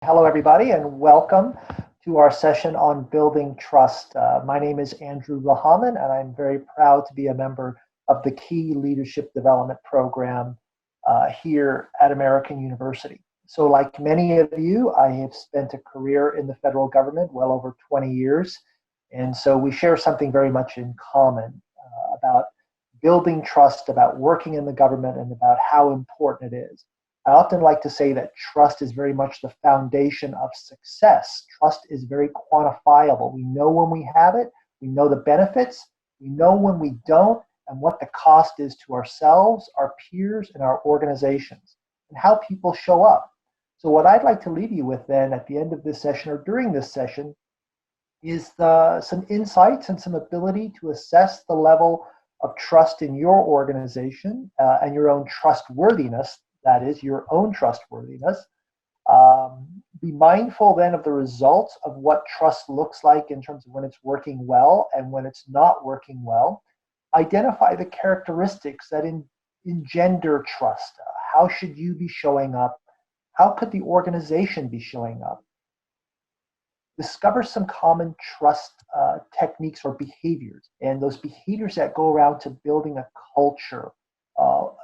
Hello, everybody, and welcome to our session on building trust. My name is Andrew Rahaman, and I'm very proud to be a member of the Key Leadership Development Program here at American University. So like many of you, I have spent a career in the federal government, well over 20 years. And so we share something very much in common about building trust, about working in the government, and about how important it is. I often like to say that trust is very much the foundation of success. Trust is very quantifiable. We know when we have it, we know the benefits, we know when we don't, and what the cost is to ourselves, our peers, and our organizations, and how people show up. So what I'd like to leave you with then at the end of this session or during this session is some insights and some ability to assess the level of trust in your organization and your own trustworthiness. That is, your own trustworthiness. Be mindful then of the results of what trust looks like in terms of when it's working well and when it's not working well. Identify the characteristics that engender trust. How should you be showing up? How could the organization be showing up? Discover some common trust techniques or behaviors, and those behaviors that go around to building a culture,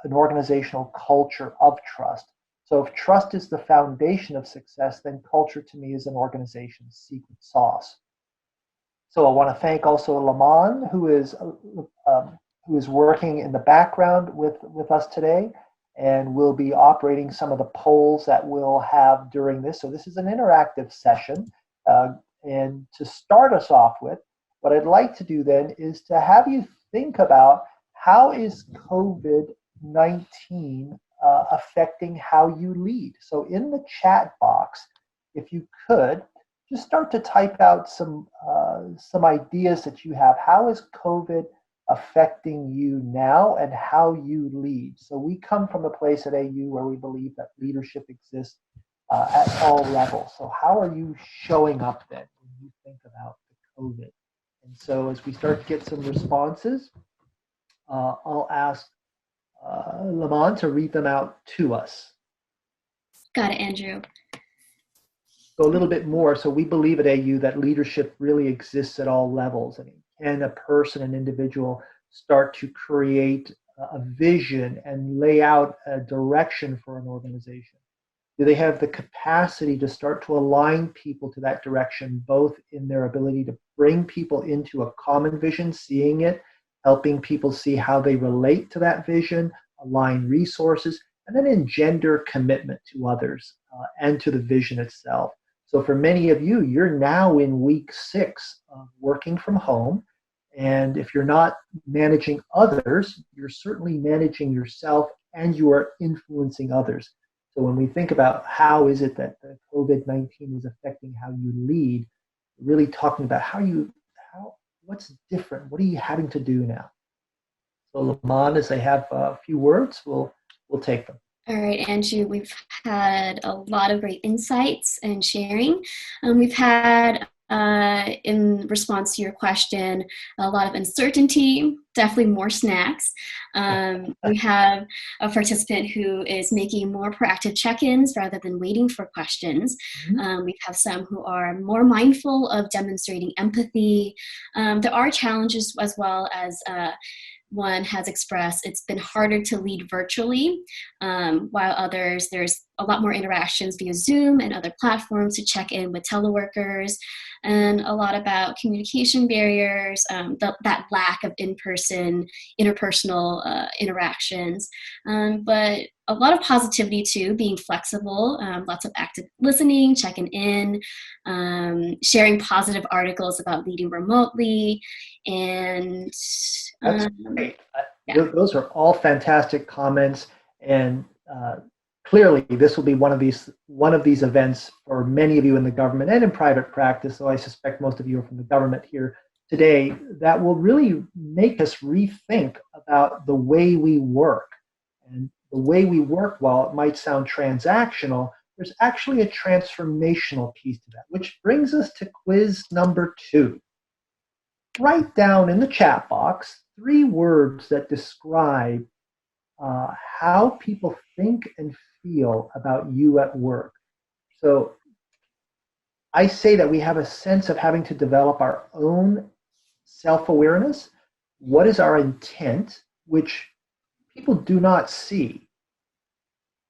an organizational culture of trust. So if trust is the foundation of success, then culture to me is an organization's secret sauce. So I want to thank also Rahaman, who is working in the background with us today, and will be operating some of the polls that we'll have during this. So this is an interactive session. And to start us off with, what I'd like to do then is to have you think about how is COVID-19 affecting how you lead. So in the chat box, if you could, just start to type out some ideas that you have. How is COVID affecting you now and how you lead? So we come from a place at AU where we believe that leadership exists at all levels. So how are you showing up then when you think about the COVID? And so as we start to get some responses, I'll ask Rahaman to read them out to us. Got it, Andrew. So a little bit more. So we believe at AU that leadership really exists at all levels. I mean, can a person, an individual, start to create a vision and lay out a direction for an organization? Do they have the capacity to start to align people to that direction, both in their ability to bring people into a common vision, seeing it, helping people see how they relate to that vision, align resources, and then engender commitment to others and to the vision itself. So for many of you, you're now in week 6 of working from home. And if you're not managing others, you're certainly managing yourself and you are influencing others. So when we think about how is it that the COVID-19 is affecting how you lead, really talking about what's different, what are you having to do now? So Rahaman, as they have a few words, we'll take them. All right, Andrew, we've had a lot of great insights and sharing. We've had, in response to your question, a lot of uncertainty, definitely more snacks. We have a participant who is making more proactive check-ins rather than waiting for questions. We have some who are more mindful of demonstrating empathy. There are challenges as well as one has expressed it's been harder to lead virtually, while others, there's a lot more interactions via Zoom and other platforms to check in with teleworkers, and a lot about communication barriers, that lack of in-person, interpersonal interactions. But a lot of positivity too, being flexible, lots of active listening, checking in, sharing positive articles about leading remotely, and that's great. Yeah. Those are all fantastic comments, and clearly this will be one of these events for many of you in the government and in private practice. So I suspect most of you are from the government here today. That will really make us rethink about the way we work. And the way we work, while it might sound transactional, there's actually a transformational piece to that, which brings us to quiz number 2. Write down in the chat box 3 words that describe how people think and feel about you at work. So I say that we have a sense of having to develop our own self-awareness. What is our intent, which people do not see?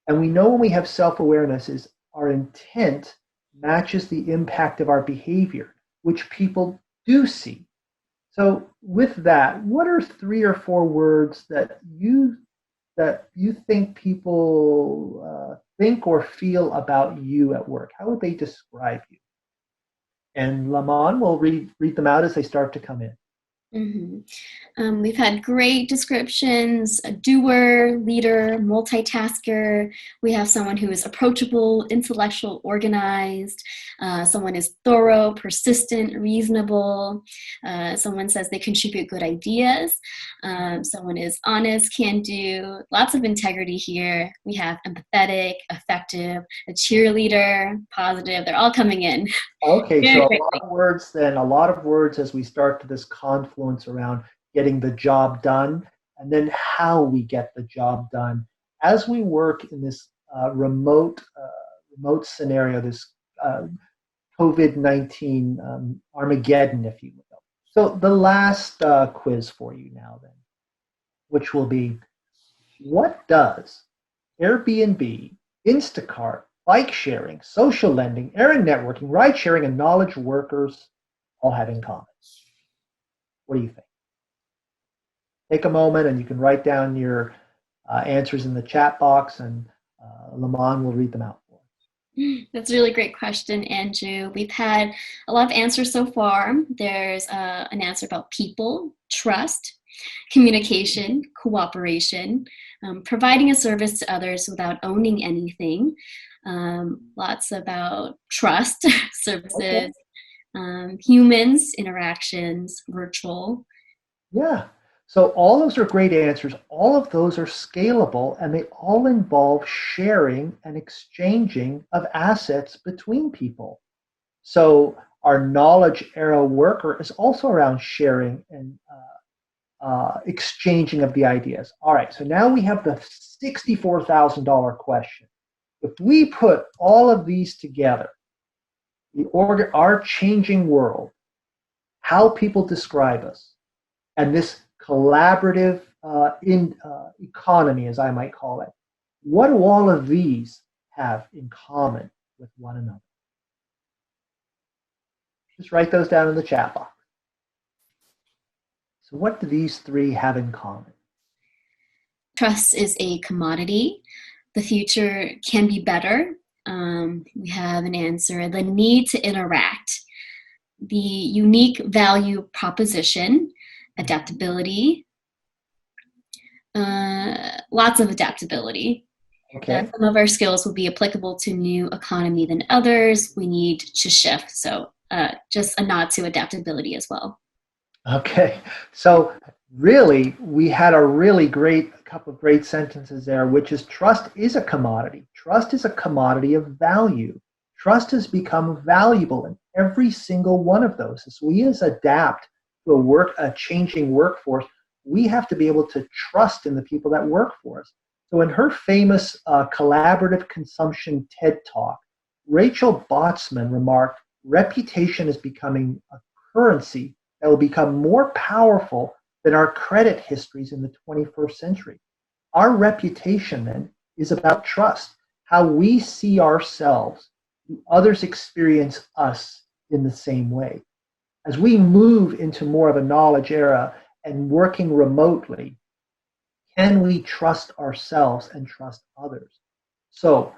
And we know when we have self-awareness is our intent matches the impact of our behavior, which people do see. So with that, what are 3 or 4 words that you think people think or feel about you at work? How would they describe you? And Lamont will read them out as they start to come in. Mhm. We've had great descriptions: a doer, leader, multitasker. We have someone who is approachable, intellectual, organized. Someone is thorough, persistent, reasonable. Someone says they contribute good ideas. Someone is honest, can do. Lots of integrity here. We have empathetic, effective, a cheerleader, positive. They're all coming in. Okay, Very so great. a lot of words as we start to this confluence around getting the job done, and then how we get the job done as we work in this remote scenario, this COVID-19 Armageddon, if you will. So the last quiz for you now, then, which will be, what does Airbnb, Instacart, bike sharing, social lending, errand networking, ride sharing, and knowledge workers all have in common? What do you think? Take a moment and you can write down your answers in the chat box, and Lamont will read them out for us. That's a really great question, Andrew. We've had a lot of answers so far. There's an answer about people, trust, communication, cooperation, providing a service to others without owning anything. Lots about trust, services, humans, interactions, virtual. Yeah. So all those are great answers. All of those are scalable, and they all involve sharing and exchanging of assets between people. So our knowledge era worker is also around sharing and exchanging of the ideas. All right, so now we have the $64,000 question. If we put all of these together, our changing world, how people describe us, and this collaborative economy, as I might call it, what do all of these have in common with one another? Just write those down in the chat box. So what do these 3 have in common? Trust is a commodity. The future can be better. We have an answer: the need to interact, the unique value proposition, adaptability, lots of adaptability. Okay. Some of our skills will be applicable to new economy than others. We need to shift. So just a nod to adaptability as well. Okay. So really, we had a couple of great sentences there, which is trust is a commodity. Trust is a commodity of value. Trust has become valuable in every single one of those. As we adapt to a changing workforce, we have to be able to trust in the people that work for us. So in her famous collaborative consumption TED Talk, Rachel Botsman remarked, reputation is becoming a currency that will become more powerful than our credit histories in the 21st century. Our reputation, then, is about trust, how we see ourselves, do others experience us in the same way. As we move into more of a knowledge era and working remotely, can we trust ourselves and trust others? So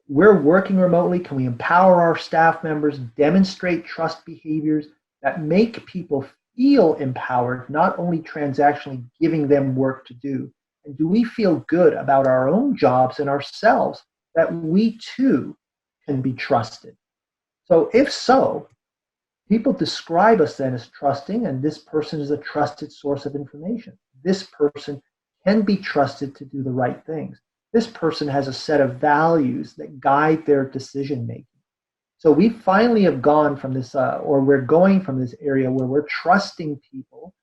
we're working remotely. Can we empower our staff members, demonstrate trust behaviors that make people feel empowered, not only transactionally giving them work to do? And do we feel good about our own jobs and ourselves that we too can be trusted? So if so, people describe us then as trusting, and this person is a trusted source of information. This person can be trusted to do the right things. This person has a set of values that guide their decision making. So we finally have gone from this, or we're going from this area where we're trusting people,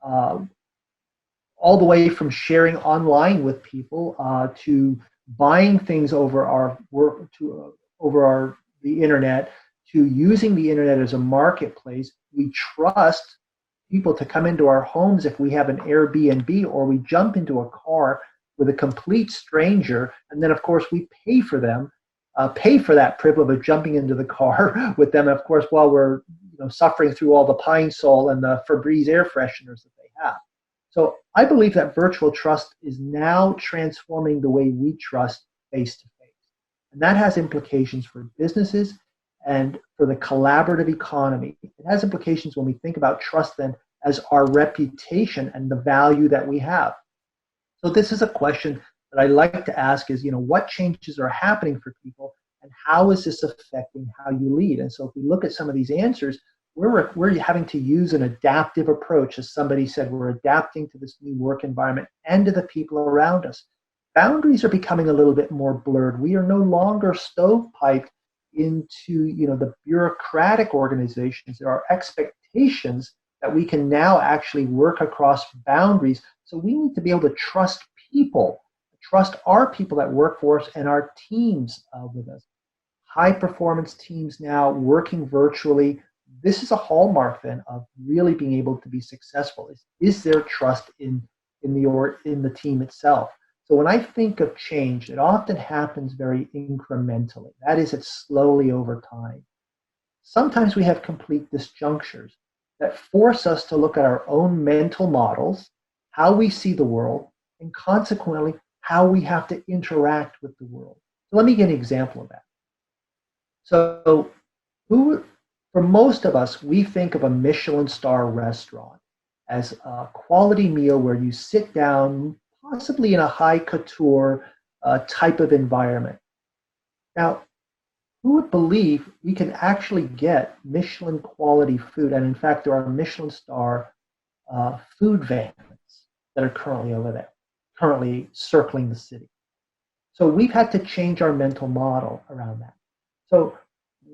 all the way from sharing online with people to buying things over our work, over the internet, to using the internet as a marketplace. We trust people to come into our homes if we have an Airbnb, or we jump into a car with a complete stranger, and then of course we pay for them, pay for that privilege of jumping into the car with them, of course, while we're suffering through all the Pine Sol and the Febreze air fresheners that they have. So I believe that virtual trust is now transforming the way we trust face-to-face. And that has implications for businesses and for the collaborative economy. It has implications when we think about trust then as our reputation and the value that we have. So this is a question that I like to ask is, what changes are happening for people and how is this affecting how you lead? And so if we look at some of these answers, we're having to use an adaptive approach. As somebody said, we're adapting to this new work environment and to the people around us. Boundaries are becoming a little bit more blurred. We are no longer stovepiped into the bureaucratic organizations. There are expectations that we can now actually work across boundaries. So we need to be able to trust people, trust our people that work for us and our teams with us. High performance teams now working virtually. This is a hallmark then of really being able to be successful. Is there trust in the team itself? So when I think of change, it often happens very incrementally. That is, it's slowly over time. Sometimes we have complete disjunctures that force us to look at our own mental models, how we see the world, and consequently, how we have to interact with the world. So let me give an example of that. So for most of us, we think of a Michelin star restaurant as a quality meal where you sit down, possibly in a high couture type of environment. Now, who would believe we can actually get Michelin quality food? And in fact, there are Michelin star food vans that are currently over there, currently circling the city. So we've had to change our mental model around that. So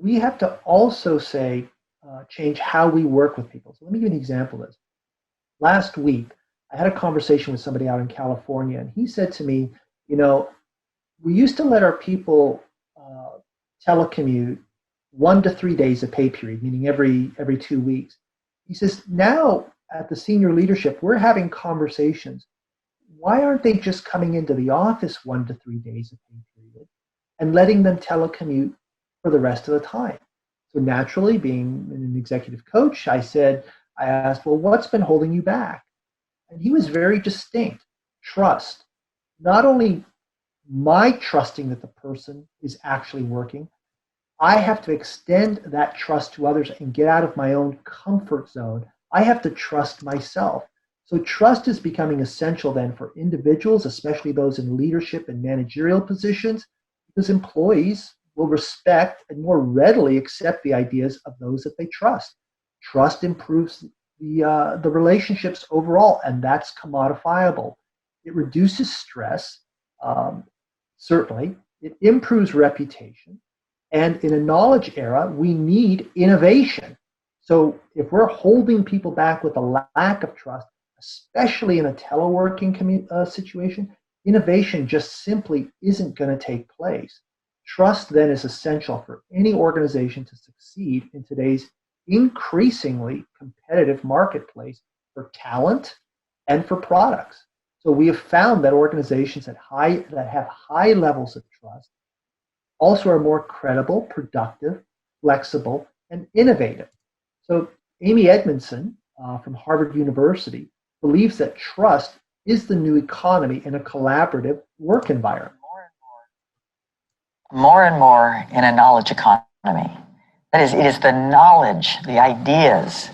we have to also change how we work with people. So let me give you an example of this. Last week, I had a conversation with somebody out in California, and he said to me, we used to let our people telecommute 1 to 3 days a pay period, meaning every 2 weeks. He says, now at the senior leadership, we're having conversations. Why aren't they just coming into the office 1 to 3 days a pay period and letting them telecommute for the rest of the time? So naturally, being an executive coach, I asked, well, what's been holding you back? And he was very distinct. Trust. Not only my trusting that the person is actually working, I have to extend that trust to others and get out of my own comfort zone. I have to trust myself. So trust is becoming essential then for individuals, especially those in leadership and managerial positions, because employees will respect and more readily accept the ideas of those that they trust. Trust improves the relationships overall, and that's commodifiable. It reduces stress, certainly. It improves reputation. And in a knowledge era, we need innovation. So if we're holding people back with a lack of trust, especially in a teleworking situation, innovation just simply isn't going to take place. Trust then is essential for any organization to succeed in today's increasingly competitive marketplace for talent and for products. So we have found that organizations that have high levels of trust also are more credible, productive, flexible, and innovative. So Amy Edmondson from Harvard University believes that trust is the new economy in a collaborative work environment. More and more in a knowledge economy. That is, it is the knowledge, the ideas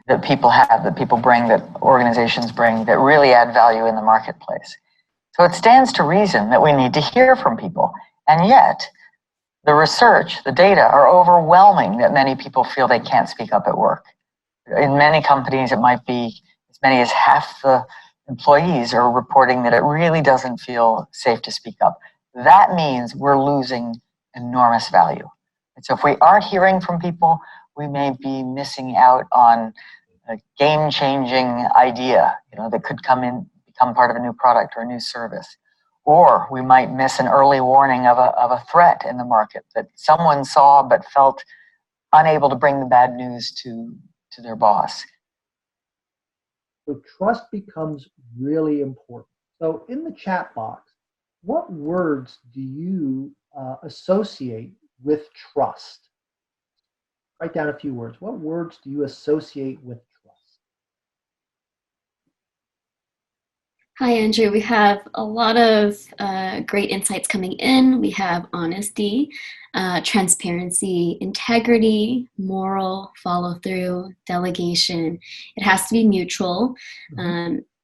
that people have, that people bring, that organizations bring, that really add value in the marketplace. So it stands to reason that we need to hear from people. And yet, the research, the data are overwhelming that many people feel they can't speak up at work. In many companies, it might be as many as half the employees are reporting that it really doesn't feel safe to speak up. That means we're losing enormous value. And so if we aren't hearing from people, we may be missing out on a game-changing idea, that could become part of a new product or a new service. Or we might miss an early warning of a threat in the market that someone saw but felt unable to bring the bad news to their boss. So trust becomes really important. So in the chat box, what words do you associate with trust? Write down a few words. What words do you associate with trust? Hi, Andrew. We have a lot of great insights coming in. We have honesty, transparency, integrity, moral, follow through, delegation. It has to be mutual,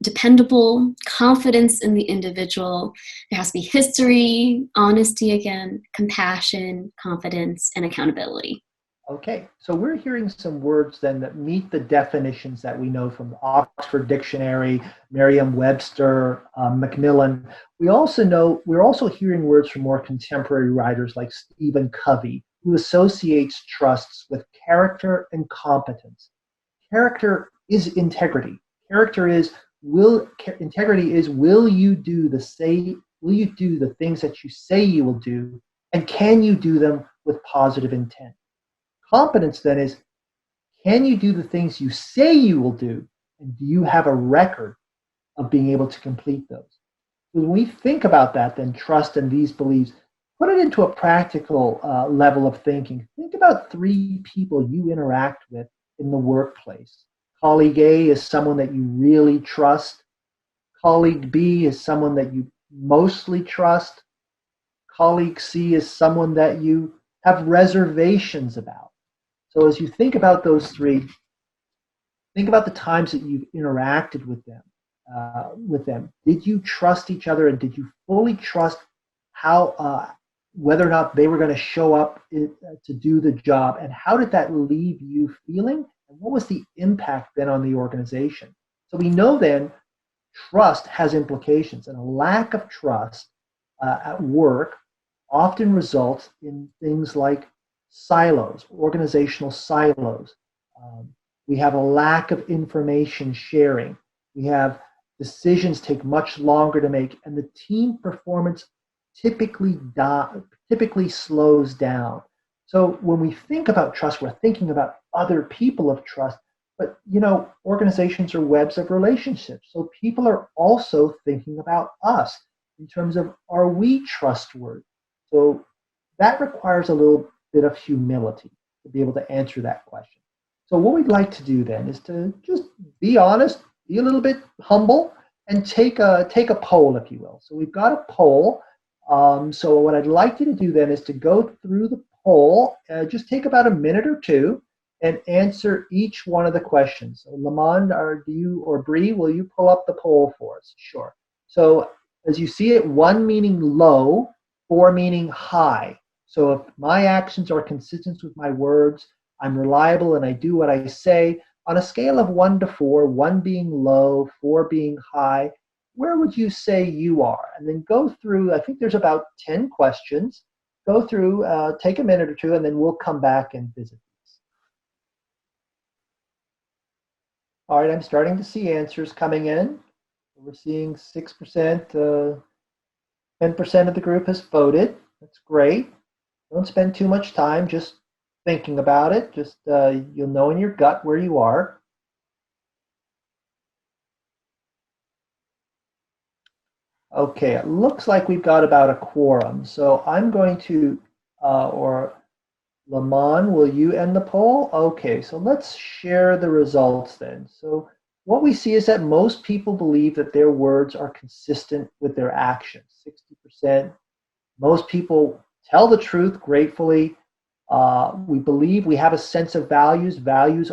dependable, confidence in the individual. There has to be history, honesty again, compassion, confidence, and accountability. Okay, so we're hearing some words then that meet the definitions that we know from the Oxford Dictionary, Merriam-Webster, Macmillan. We're also hearing words from more contemporary writers like Stephen Covey, who associates trusts with character and competence. Character is integrity. Integrity is will you do the things that you say you will do, and can you do them with positive intent? Competence then is, can you do the things you say you will do, and do you have a record of being able to complete those? When we think about that, then trust and these beliefs, put it into a practical level of thinking. Think about 3 people you interact with in the workplace. Colleague A is someone that you really trust. Colleague B is someone that you mostly trust. Colleague C is someone that you have reservations about. So as you think about those 3, think about the times that you've interacted with them. Did you trust each other, and did you fully trust whether or not they were going to show up to do the job, and how did that leave you feeling, and what was the impact then on the organization? So we know then trust has implications, and a lack of trust at work often results in things like silos, organizational silos. We have a lack of information sharing. We have decisions take much longer to make, and the team performance typically slows down. So when we think about trust, we're thinking about other people of trust, but organizations are webs of relationships. So people are also thinking about us in terms of, are we trustworthy? So that requires a little bit of humility to be able to answer that question. So what we'd like to do then is to just be honest, be a little bit humble, and take a poll, if you will. So we've got a poll. So what I'd like you to do then is to go through the poll, just take about a minute or 2, and answer each one of the questions. So Lamond, or Bree, will you pull up the poll for us? Sure. So as you see it, 1 meaning low, 4 meaning high. So if my actions are consistent with my words, I'm reliable and I do what I say, on a scale of 1 to 4, 1 being low, 4 being high, where would you say you are? And then go through, I think there's about 10 questions. Go through, take a minute or 2, and then we'll come back and visit these. All right, I'm starting to see answers coming in. We're seeing 6%, 10% of the group has voted. That's great. Don't spend too much time just thinking about it. Just you'll know in your gut where you are. Okay, it looks like we've got about a quorum. So I'm going to, or Lamont, will you end the poll? Okay, so let's share the results then. So what we see is that most people believe that their words are consistent with their actions, 60%. Most people tell the truth gratefully. We believe we have a sense of values. Values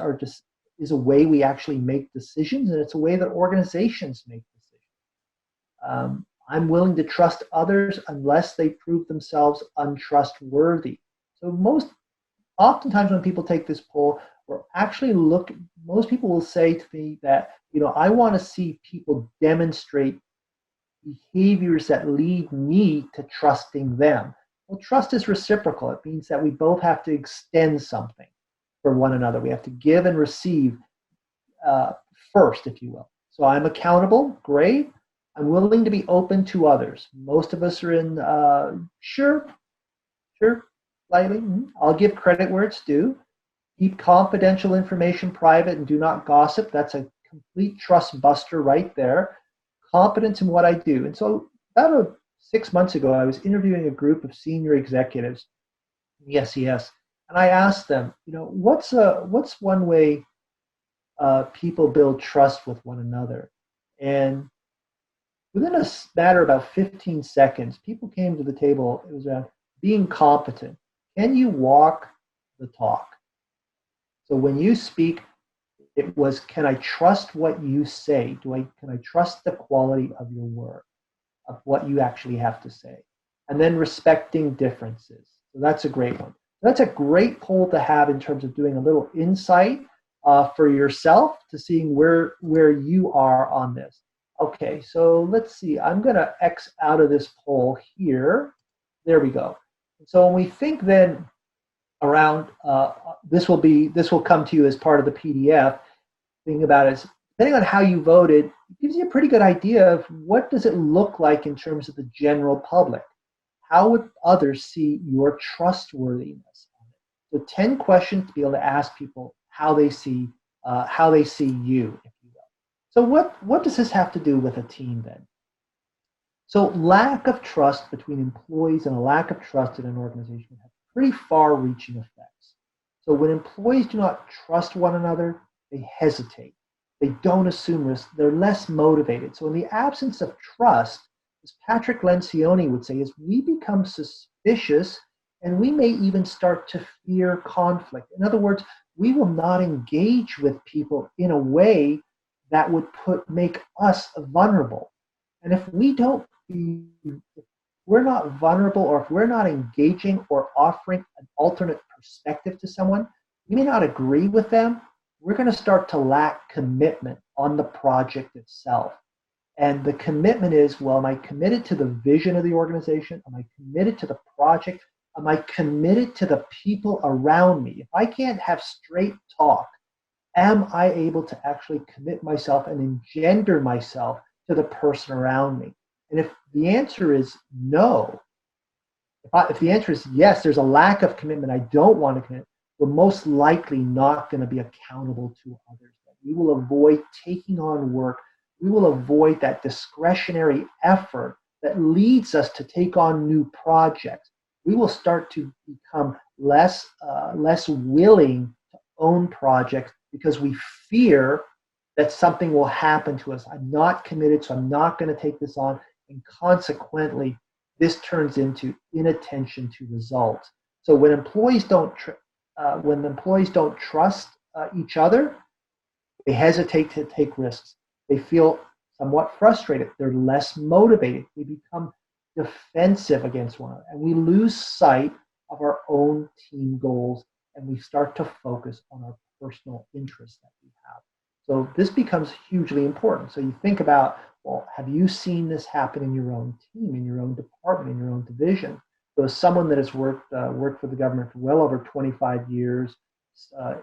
is a way we actually make decisions, and it's a way that organizations make decisions. I'm willing to trust others unless they prove themselves untrustworthy. So oftentimes when people take this poll, most people will say to me that, I want to see people demonstrate behaviors that lead me to trusting them. Well, trust is reciprocal. It means that we both have to extend something for one another. We have to give and receive first, if you will. So I'm accountable, great. I'm willing to be open to others. Most of us are in, sure, slightly. I'll give credit where it's due. Keep confidential information private and do not gossip. That's a complete trust buster right there. Competence in what I do. And so about 6 months ago, I was interviewing a group of senior executives in the SES, and I asked them, what's one way people build trust with one another? And within a matter of about 15 seconds, people came to the table. It was around being competent. Can you walk the talk? So when you speak, it was, can I trust what you say? Can I trust the quality of your work, of what you actually have to say? And then respecting differences. So that's a great one. That's a great poll to have in terms of doing a little insight for yourself to seeing where you are on this. Okay, so let's see. I'm going to X out of this poll here. There we go. So when we think then around, this will come to you as part of the PDF. Think about it, depending on how you voted, it gives you a pretty good idea of what does it look like in terms of the general public. How would others see your trustworthiness? So 10 questions to be able to ask people how they see you, if you will. So what does this have to do with a team then? So lack of trust between employees and a lack of trust in an organization have pretty far-reaching effects. So when employees do not trust one another, they hesitate. They don't assume risk. They're less motivated. So in the absence of trust, as Patrick Lencioni would say, is we become suspicious and we may even start to fear conflict. In other words, we will not engage with people in a way that would make us vulnerable. And if we're not vulnerable, or if we're not engaging or offering an alternate perspective to someone, we may not agree with them. We're going to start to lack commitment on the project itself. And the commitment is, well, am I committed to the vision of the organization? Am I committed to the project? Am I committed to the people around me? If I can't have straight talk, am I able to actually commit myself and engender myself to the person around me? And if the answer is no, if the answer is yes, there's a lack of commitment, I don't want to commit, we're most likely not going to be accountable to others. We will avoid taking on work. We will avoid that discretionary effort that leads us to take on new projects. We will start to become less willing to own projects because we fear that something will happen to us. I'm not committed, so I'm not going to take this on. And consequently, this turns into inattention to results. So when employees don't trust each other, they hesitate to take risks. They feel somewhat frustrated. They're less motivated. They become defensive against one another. And we lose sight of our own team goals, and we start to focus on our personal interests that we have. So this becomes hugely important. So you think about, well, have you seen this happen in your own team, in your own department, in your own division? So as someone that has worked for the government for well over 25 years,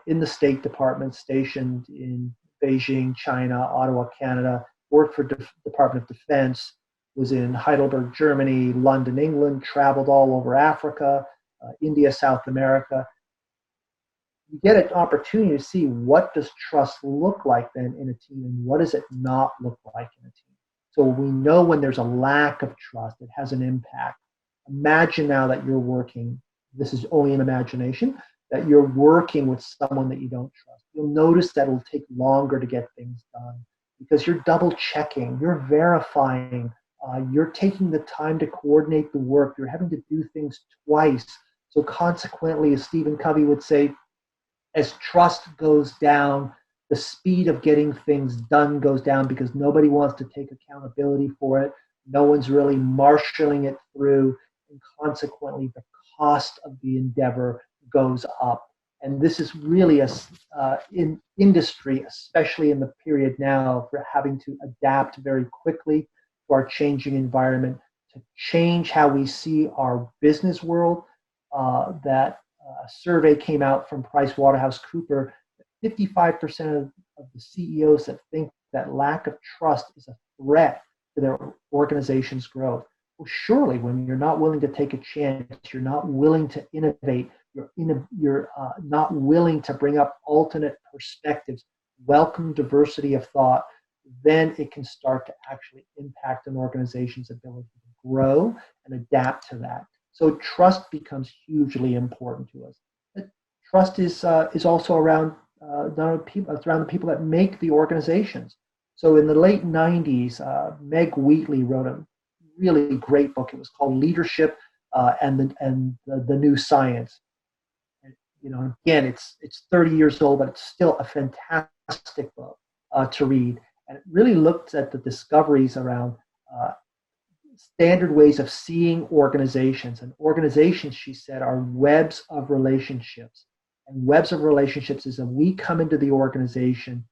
in the State Department, stationed in Beijing, China, Ottawa, Canada, worked for Department of Defense, was in Heidelberg, Germany, London, England, traveled all over Africa, India, South America. You get an opportunity to see what does trust look like then in a team and what does it not look like in a team. So we know when there's a lack of trust, it has an impact. Imagine now that you're working, this is only an imagination, that you're working with someone that you don't trust. You'll notice that it'll take longer to get things done because you're double checking, you're verifying, you're taking the time to coordinate the work, you're having to do things twice. So consequently, as Stephen Covey would say, as trust goes down, the speed of getting things done goes down because nobody wants to take accountability for it. No one's really marshaling it through, and consequently, the cost of the endeavor goes up. And this is really in industry, especially in the period now, for having to adapt very quickly to our changing environment, to change how we see our business world. That a survey came out from PricewaterhouseCoopers that 55% of the CEOs that think that lack of trust is a threat to their organization's growth. Well, surely when you're not willing to take a chance, you're not willing to innovate, you're not willing to bring up alternate perspectives, welcome diversity of thought, then it can start to actually impact an organization's ability to grow and adapt to that. So trust becomes hugely important to us. But trust is also around it's around the people that make the organizations. So in the late 90s, Meg Wheatley wrote a really great book. It was called Leadership and the New Science. And, again, it's 30 years old, but it's still a fantastic book to read. And it really looks at the discoveries around standard ways of seeing organizations. And organizations, she said, are webs of relationships. And webs of relationships is that we come into the organization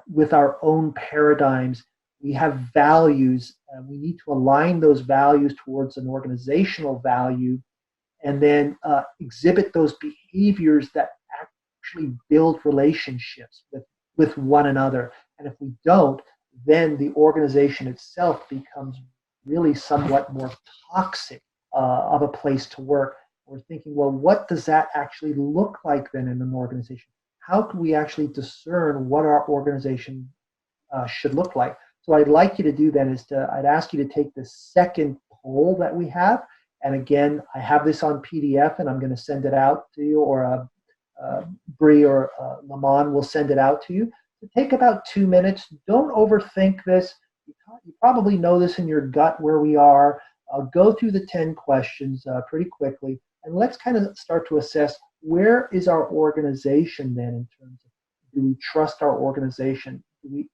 with our own paradigms. We have values, and we need to align those values towards an organizational value, and then exhibit those behaviors that actually build relationships with one another. And if we don't, then the organization itself becomes really somewhat more toxic of a place to work. We're thinking, well, what does that actually look like then in an organization? How can we actually discern what our organization should look like? So I'd like you to do then I'd ask you to take the second poll that we have. And again, I have this on PDF, and I'm going to send it out to you, or Bree or Lamont will send it out to you. So take about 2 minutes. Don't overthink this. You probably know this in your gut where we are. Go through the 10 questions pretty quickly, and let's kind of start to assess, where is our organization then in terms of, do we trust our organization? Do we,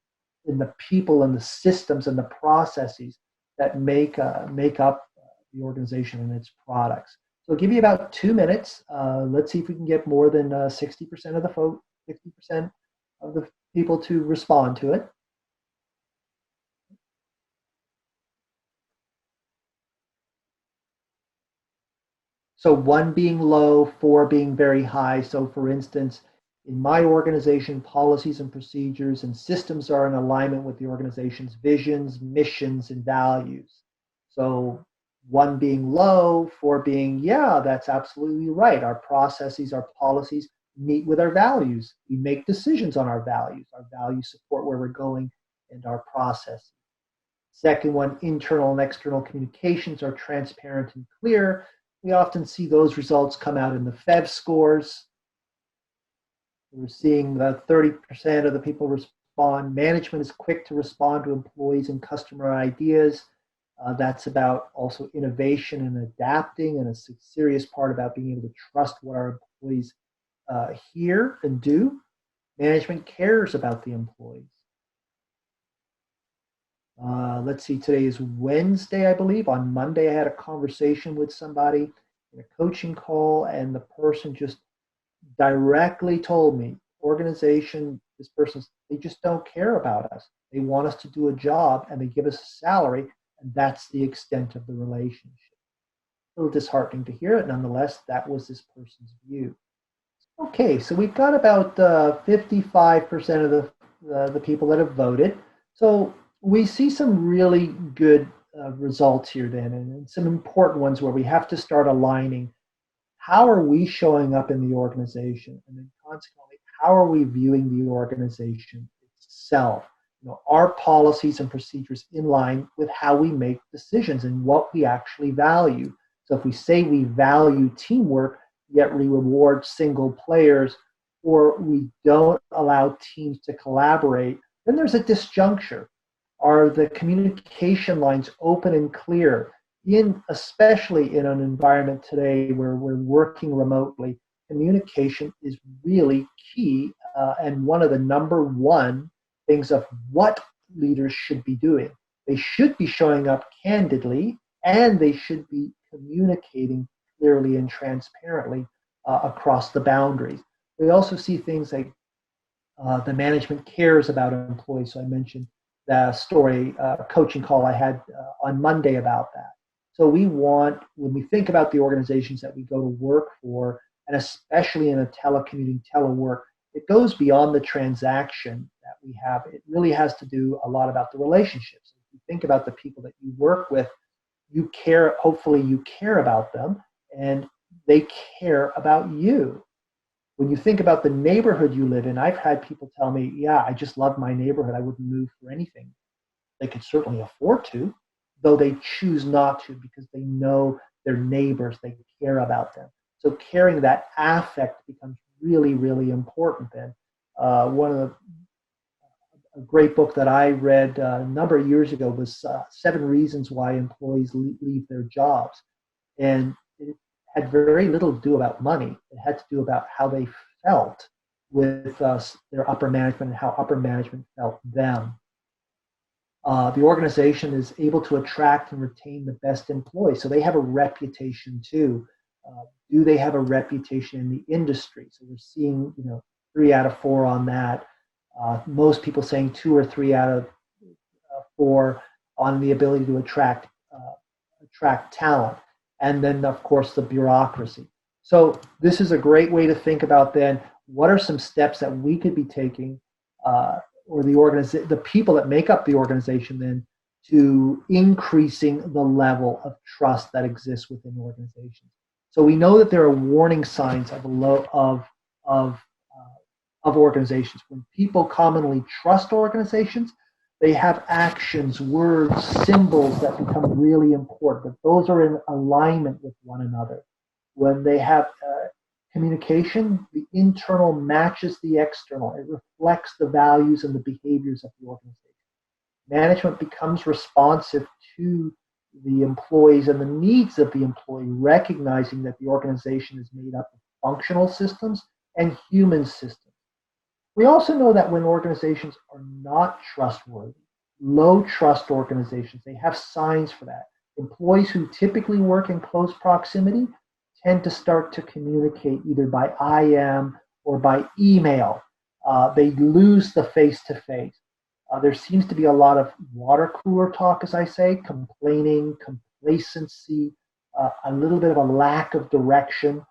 in the people and the systems and the processes that make up the organization and its products? So I'll give you about 2 minutes. Let's see if we can get more than 60% of the vote, 50% of the people to respond to it. So 1 being low, 4 being very high. So for instance, in my organization, policies and procedures and systems are in alignment with the organization's visions, missions, and values. So 1 being low, 4 being, yeah, that's absolutely right. Our processes, our policies meet with our values. We make decisions on our values. Our values support where we're going and our process. Second one, internal and external communications are transparent and clear. We often see those results come out in the FEV scores. We're seeing that 30% of the people respond. Management is quick to respond to employees and customer ideas. That's about also innovation and adapting, and a serious part about being able to trust what our employees hear and do. Management cares about the employees. Let's see, today is Wednesday, I believe. On Monday, I had a conversation with somebody in a coaching call, and the person just directly told me, this person, they just don't care about us. They want us to do a job, and they give us a salary, and that's the extent of the relationship. A little disheartening to hear it. Nonetheless, that was this person's view. Okay, so we've got about 55% of the people that have voted. So we see some really good results here then, and some important ones where we have to start aligning. How are we showing up in the organization? And then consequently, how are we viewing the organization itself? Are policies and procedures in line with how we make decisions and what we actually value? So if we say we value teamwork, yet we reward single players, or we don't allow teams to collaborate, then there's a disjuncture. Are the communication lines open and clear? Especially in an environment today where we're working remotely, communication is really key, and one of the number one things of what leaders should be doing. They should be showing up candidly, and they should be communicating clearly and transparently across the boundaries. We also see things like the management cares about employees. So I mentioned the story, coaching call I had on Monday about that. So when we think about the organizations that we go to work for, and especially in a telecommuting, telework, it goes beyond the transaction that we have. It really has to do a lot about the relationships. If you think about the people that you work with, hopefully you care about them. And they care about you. When you think about the neighborhood you live in, I've had people tell me, yeah, I just love my neighborhood. I wouldn't move for anything. They could certainly afford to, though they choose not to because they know their neighbors, they care about them. So carrying that affect becomes really, really important then. One of the a great book that I read a number of years ago was 7 Reasons Why Employees Leave Their Jobs. And it had very little to do about money. It had to do about how they felt with their upper management and how upper management felt them. The organization is able to attract and retain the best employees. So they have a reputation too. Do they have a reputation in the industry? So we're seeing, 3 out of 4 on that. Most people saying 2 or 3 out of 4 on the ability to attract talent. And then, of course, the bureaucracy. So this is a great way to think about then what are some steps that we could be taking, or the people that make up the organization then, to increasing the level of trust that exists within organizations. So we know that there are warning signs of organizations. When people commonly trust organizations, they have actions, words, symbols that become really important. But those are in alignment with one another. When they have communication, the internal matches the external. It reflects the values and the behaviors of the organization. Management becomes responsive to the employees and the needs of the employee, recognizing that the organization is made up of functional systems and human systems. We also know that when organizations are not trustworthy, low trust organizations, they have signs for that. Employees who typically work in close proximity tend to start to communicate either by IM or by email. They lose the face-to-face. There seems to be a lot of water cooler talk, as I say, complaining, complacency, a little bit of a lack of direction.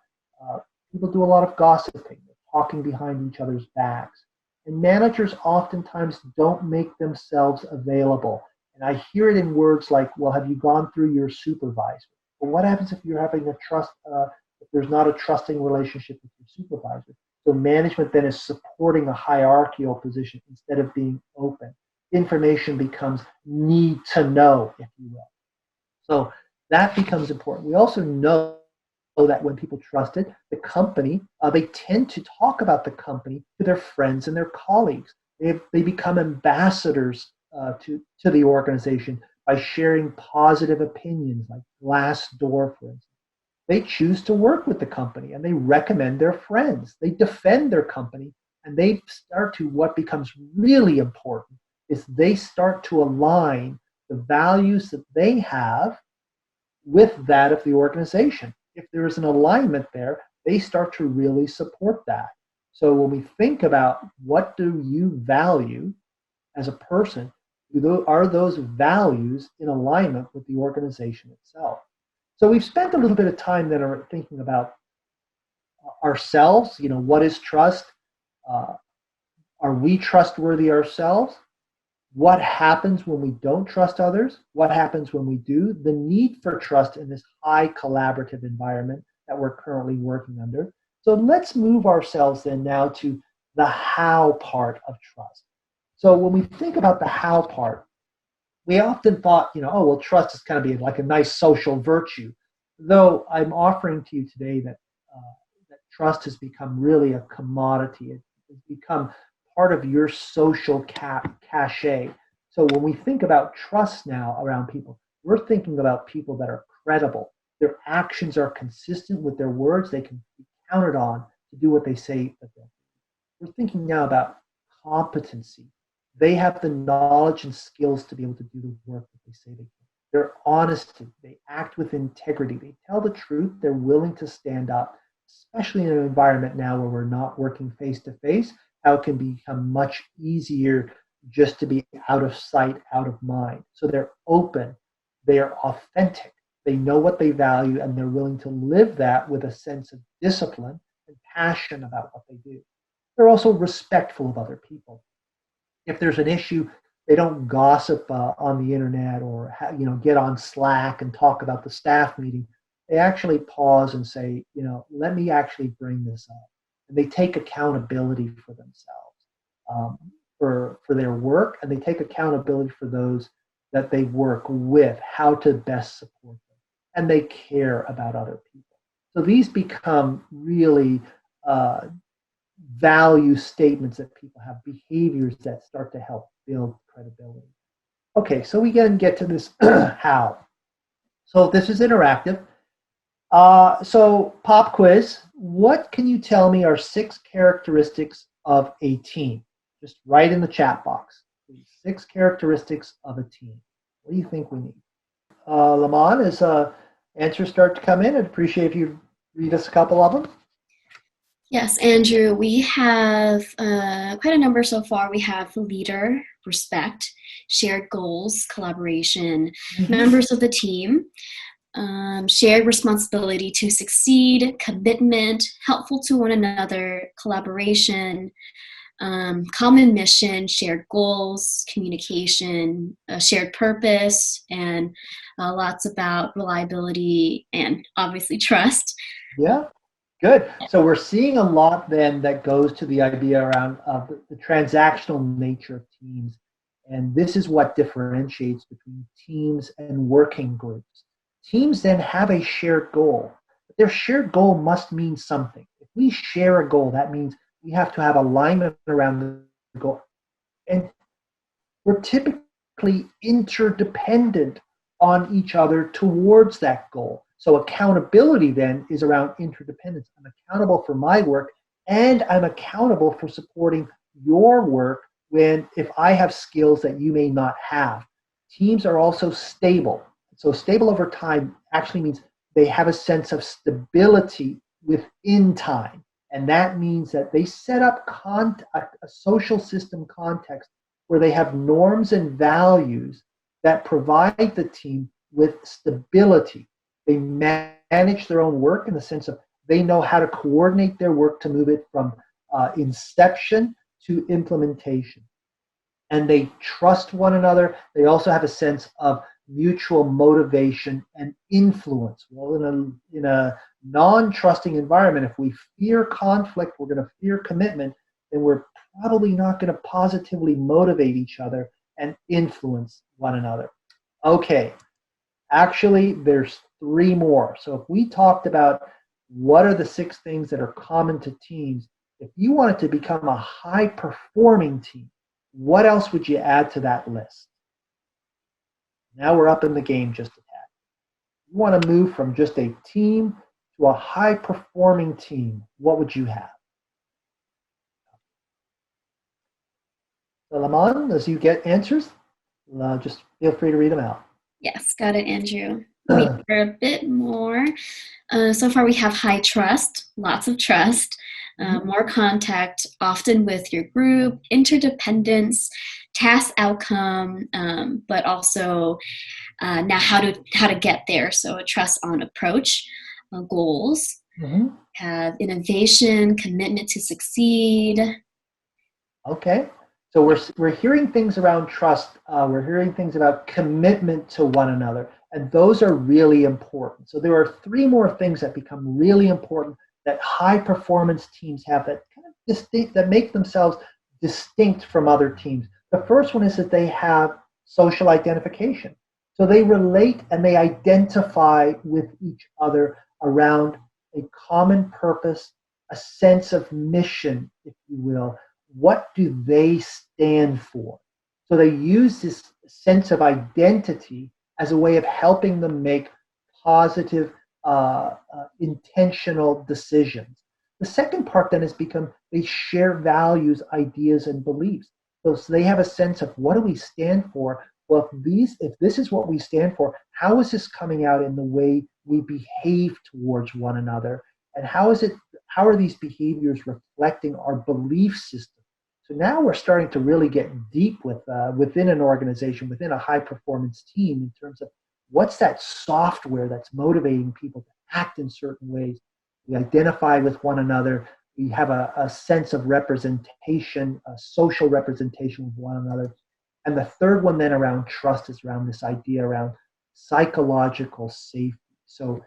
People do a lot of gossiping, talking behind each other's backs. And managers oftentimes don't make themselves available. And I hear it in words like, well, have you gone through your supervisor? Well, what happens if you're having if there's not a trusting relationship with your supervisor? So management then is supporting a hierarchical position instead of being open. Information becomes need to know, if you will. So that becomes important. We also know that when people trusted the company, they tend to talk about the company to their friends and their colleagues. They become ambassadors to the organization by sharing positive opinions, like Glassdoor, for instance. They choose to work with the company and they recommend their friends. They defend their company, and they start to, what becomes really important is they start to align the values that they have with that of the organization. If there is an alignment there, they start to really support that. So when we think about what do you value as a person, are those values in alignment with the organization itself? So we've spent a little bit of time then thinking about ourselves. What is trust? Are we trustworthy ourselves? What happens when we don't trust others? What happens when we do? The need for trust in this high collaborative environment that we're currently working under. So let's move ourselves then now to the how part of trust. So when we think about the how part, we often thought, trust is kind of be like a nice social virtue. Though I'm offering to you today that trust has become really a commodity. It has become part of your social cachet. So when we think about trust now around people, we're thinking about people that are credible. Their actions are consistent with their words. They can be counted on to do what they say that they'll do. We're thinking now about competency. They have the knowledge and skills to be able to do the work that they say they can. They're honest. They act with integrity. They tell the truth. They're willing to stand up, especially in an environment now where we're not working face-to-face. How it can become much easier just to be out of sight, out of mind. So they're open. They are authentic. They know what they value, and they're willing to live that with a sense of discipline and passion about what they do. They're also respectful of other people. If there's an issue, they don't gossip on the internet or get on Slack and talk about the staff meeting. they actually pause and say, let me actually bring this up. And they take accountability for themselves, for their work, and they take accountability for those that they work with, how to best support them. And they care about other people. So these become really value statements that people have, behaviors that start to help build credibility. Okay, so we get to this how. So this is interactive. So pop quiz, what can you tell me are 6 characteristics of a team? Just write in the chat box. 6 characteristics of a team. What do you think we need? Lamont, as answers start to come in, I'd appreciate if you read us a couple of them. Yes, Andrew, we have quite a number so far. We have leader, respect, shared goals, collaboration, members of the team, shared responsibility to succeed, commitment, helpful to one another, collaboration, common mission, shared goals, communication, shared purpose, and lots about reliability and obviously trust. Yeah. Good. So we're seeing a lot then that goes to the idea around the transactional nature of teams. And this is what differentiates between teams and working groups. Teams then have a shared goal. But their shared goal must mean something. If we share a goal, that means we have to have alignment around the goal. And we're typically interdependent on each other towards that goal. So accountability then is around interdependence. I'm accountable for my work, and I'm accountable for supporting your work if I have skills that you may not have. Teams are also stable. So stable over time actually means they have a sense of stability within time. And that means that they set up a social system context where they have norms and values that provide the team with stability. They manage their own work in the sense of they know how to coordinate their work to move it from inception to implementation. And they trust one another. They also have a sense of mutual motivation and influence. Well, in a non-trusting environment, if we fear conflict, we're going to fear commitment, then we're probably not going to positively motivate each other and influence one another. Okay, actually, there's 3 more. So if we talked about what are the 6 things that are common to teams, if you wanted to become a high-performing team, what else would you add to that list? Now we're up in the game just a tad. You want to move from just a team to a high-performing team. What would you have? So Lamont, as you get answers, just feel free to read them out. Yes, got it, Andrew. We are a bit more. So far we have high trust, lots of trust, more contact, often with your group, interdependence, task outcome, but also now how to get there. So a trust on approach, goals, have innovation, commitment to succeed. Okay. So we're hearing things around trust. We're hearing things about commitment to one another, and those are really important. So there are 3 more things that become really important that high performance teams have that kind of distinct, that make themselves distinct from other teams. The first one is that they have social identification. So they relate and they identify with each other around a common purpose, a sense of mission, if you will. What do they stand for? So they use this sense of identity as a way of helping them make positive, intentional decisions. The second part then has become they share values, ideas, and beliefs. So they have a sense of what do we stand for? Well, if this is what we stand for, how is this coming out in the way we behave towards one another? And how are these behaviors reflecting our belief system? So now we're starting to really get deep within an organization, within a high-performance team in terms of what's that software that's motivating people to act in certain ways. We identify with one another. We have a sense of representation, a social representation with one another. And the third one then around trust is around this idea around psychological safety. So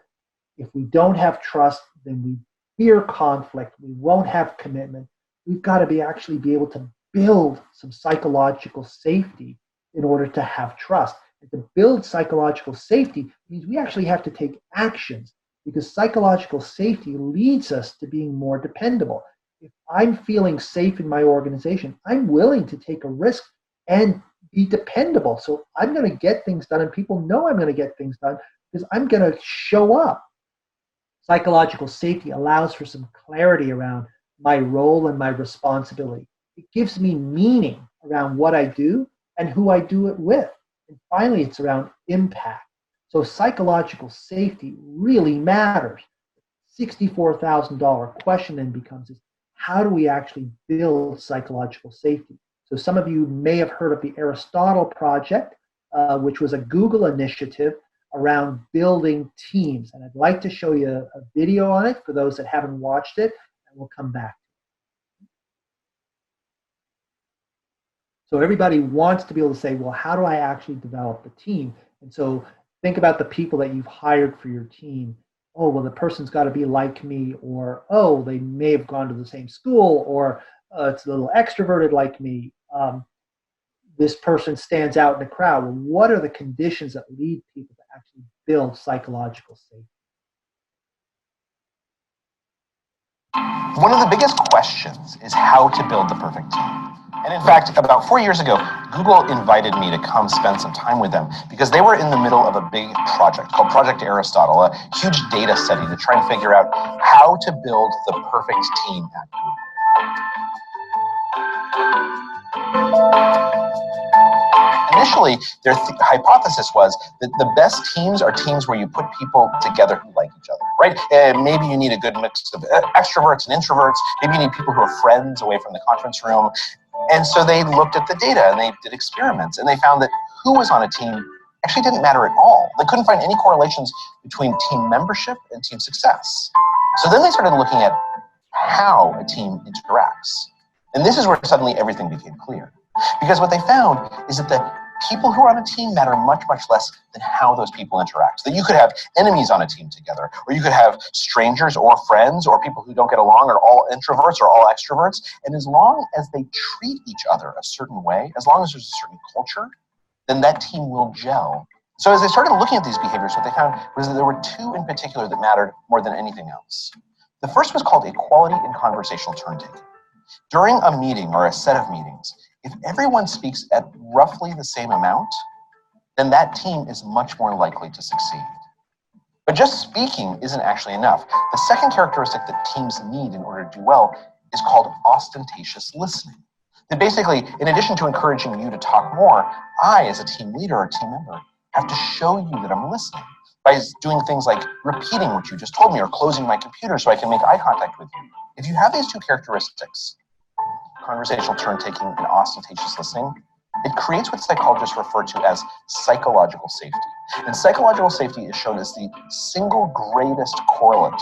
If we don't have trust, then we fear conflict. We won't have commitment. We've got to actually be able to build some psychological safety in order to have trust. And to build psychological safety means we actually have to take actions, because psychological safety leads us to being more dependable. If I'm feeling safe in my organization, I'm willing to take a risk and be dependable. So I'm going to get things done, and people know I'm going to get things done because I'm going to show up. Psychological safety allows for some clarity around my role and my responsibility. It gives me meaning around what I do and who I do it with. And finally, it's around impact. So psychological safety really matters. $64,000 question then becomes is, how do we actually build psychological safety? So some of you may have heard of the Aristotle Project, which was a Google initiative around building teams. And I'd like to show you a video on it for those that haven't watched it, and we'll come back. So everybody wants to be able to say, well, how do I actually develop the team? And so think about the people that you've hired for your team. Oh, well, the person's got to be like me, or, oh, they may have gone to the same school, or it's a little extroverted like me. This person stands out in the crowd. Well, what are the conditions that lead people to actually build psychological safety? One of the biggest questions is how to build the perfect team. And in fact, about 4 years ago, Google invited me to come spend some time with them because they were in the middle of a big project called Project Aristotle, a huge data study to try and figure out how to build the perfect team at Google. Initially, their hypothesis was that the best teams are teams where you put people together who like each other, right? Maybe you need a good mix of extroverts and introverts. Maybe you need people who are friends away from the conference room. And so they looked at the data and they did experiments, and they found that who was on a team actually didn't matter at all. They couldn't find any correlations between team membership and team success. So then they started looking at how a team interacts. And this is where suddenly everything became clear. Because what they found is that the people who are on a team matter much, much less than how those people interact. That you could have enemies on a team together, or you could have strangers or friends or people who don't get along, or all introverts or all extroverts. And as long as they treat each other a certain way, as long as there's a certain culture, then that team will gel. So as they started looking at these behaviors, what they found was that there were two in particular that mattered more than anything else. The first was called equality in conversational turn-taking. During a meeting or a set of meetings, if everyone speaks at roughly the same amount, then that team is much more likely to succeed. But just speaking isn't actually enough. The second characteristic that teams need in order to do well is called ostentatious listening. That basically, in addition to encouraging you to talk more, I, as a team leader or team member, have to show you that I'm listening by doing things like repeating what you just told me or closing my computer so I can make eye contact with you. If you have these two characteristics, conversational turn-taking and ostentatious listening, it creates what psychologists refer to as psychological safety. And psychological safety is shown as the single greatest correlate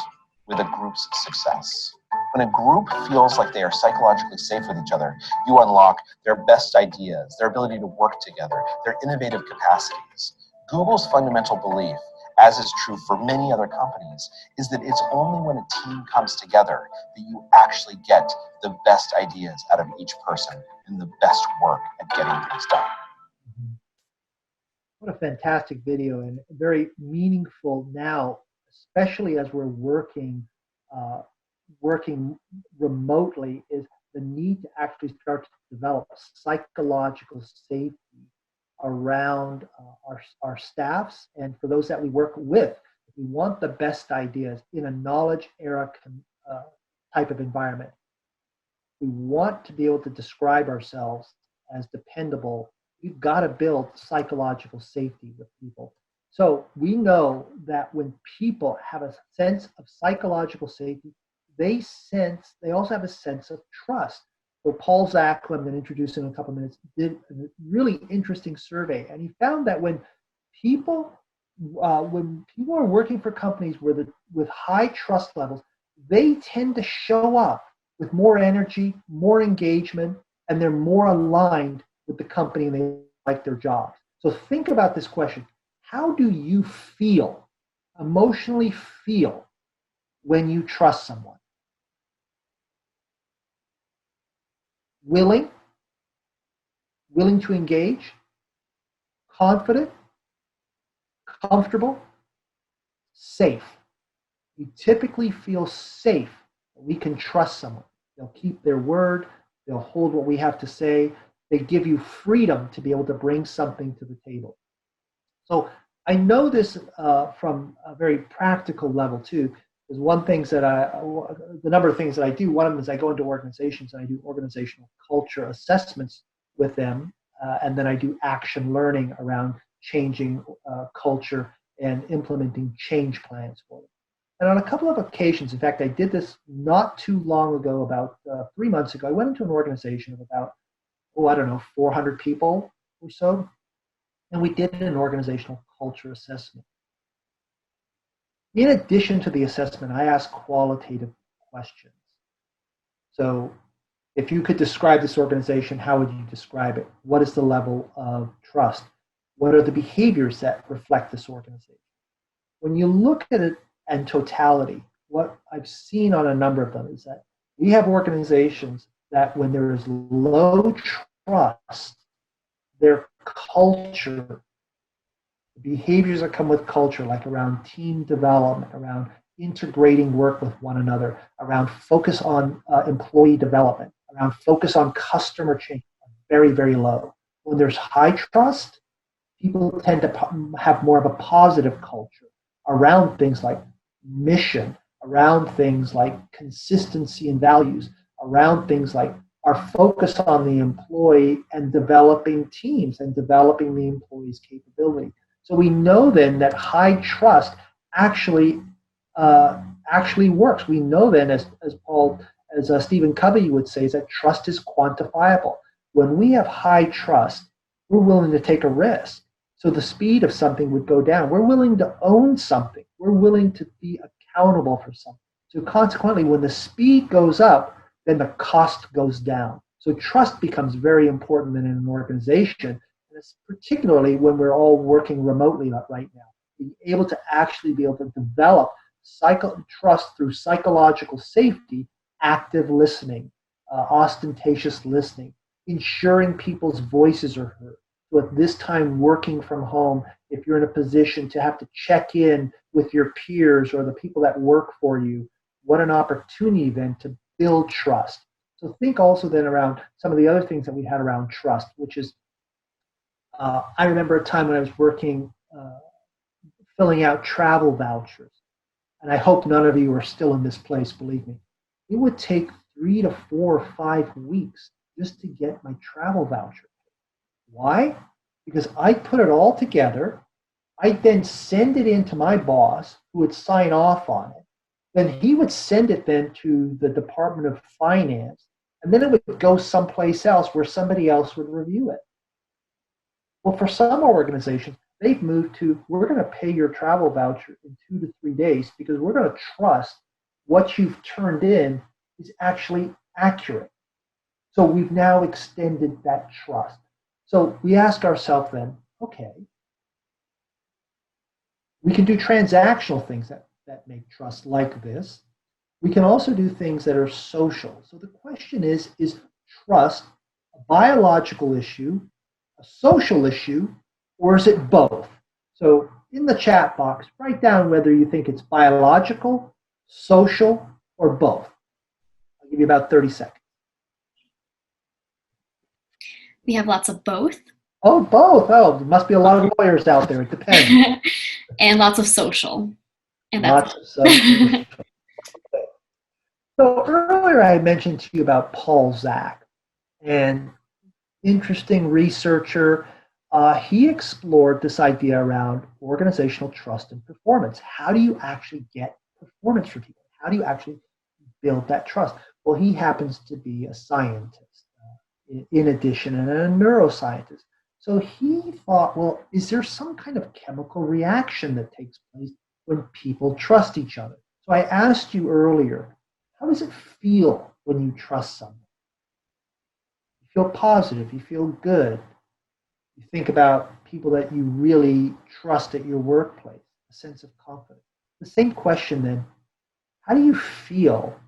with a group's success. When a group feels like they are psychologically safe with each other, you unlock their best ideas, their ability to work together, their innovative capacities. Google's fundamental belief, as is true for many other companies, is that it's only when a team comes together that you actually get the best ideas out of each person and the best work at getting things done. What a fantastic video, and very meaningful now, especially as we're working remotely, is the need to actually start to develop psychological safety around our staffs and for those that we work with. If we want the best ideas in a knowledge era type of environment, we want to be able to describe ourselves as dependable. We've got to build psychological safety with people. So we know that when people have a sense of psychological safety, they also have a sense of trust. So Paul Zach, who I'm going to introduce in a couple of minutes, did a really interesting survey, and he found that when people are working for companies with high trust levels, they tend to show up with more energy, more engagement, and they're more aligned with the company and they like their jobs. So think about this question. How do you feel emotionally feel when you trust someone? Willing to engage, confident, comfortable, safe. We typically feel safe. We can trust someone. They'll keep their word. They'll hold what we have to say. They give you freedom to be able to bring something to the table. So I know this from a very practical level too. There's the number of things that I do. One of them is I go into organizations and I do organizational culture assessments with them, and then I do action learning around changing culture and implementing change plans for them. And on a couple of occasions, in fact, I did this not too long ago, about 3 months ago. I went into an organization of about, 400 people or so, and we did an organizational culture assessment. In addition to the assessment, I asked qualitative questions. So if you could describe this organization, how would you describe it? What is the level of trust? What are the behaviors that reflect this organization? When you look at it in totality, what I've seen on a number of them is that we have organizations that when there is low trust, their culture, the behaviors that come with culture, like around team development, around integrating work with one another, around focus on employee development, around focus on customer change, are very, very low. When there's high trust, people tend to have more of a positive culture around things like mission, around things like consistency and values, around things like our focus on the employee and developing teams and developing the employee's capability. So we know then that high trust actually works. We know then, as Stephen Covey would say, is that trust is quantifiable. When we have high trust, we're willing to take a risk. So the speed of something would go down. We're willing to own something. We're willing to be accountable for something. So consequently, when the speed goes up, then the cost goes down. So trust becomes very important in an organization, and it's particularly when we're all working remotely right now. Being able to actually be able to develop trust through psychological safety, active listening, ostentatious listening, ensuring people's voices are heard. So at this time, working from home, if you're in a position to have to check in with your peers or the people that work for you, what an opportunity then to build trust. So think also then around some of the other things that we had around trust, which is, I remember a time when I was working, filling out travel vouchers. And I hope none of you are still in this place, believe me. It would take 3 to 4 or 5 weeks just to get my travel voucher. Why? Because I put it all together. I'd then send it in to my boss, who would sign off on it. Then he would send it then to the Department of Finance, and then it would go someplace else where somebody else would review it. Well, for some organizations, they've moved to, we're going to pay your travel voucher in 2 to 3 days because we're going to trust what you've turned in is actually accurate. So we've now extended that trust. So we ask ourselves then, okay, we can do transactional things that make trust like this. We can also do things that are social. So the question is trust a biological issue, a social issue, or is it both? So in the chat box, write down whether you think it's biological, social, or both. I'll give you about 30 seconds. We have lots of both. Oh, both. Oh, there must be a lot of lawyers out there. It depends. And lots of social. And that's lots of social. So earlier I mentioned to you about Paul Zak, and interesting researcher. He explored this idea around organizational trust and performance. How do you actually get performance for people? How do you actually build that trust? Well, he happens to be a scientist, in addition, and a neuroscientist. So he thought, well, is there some kind of chemical reaction that takes place when people trust each other? So I asked you earlier, how does it feel when you trust someone? You feel positive, you feel good. You think about people that you really trust at your workplace, a sense of confidence. The same question then, how do you feel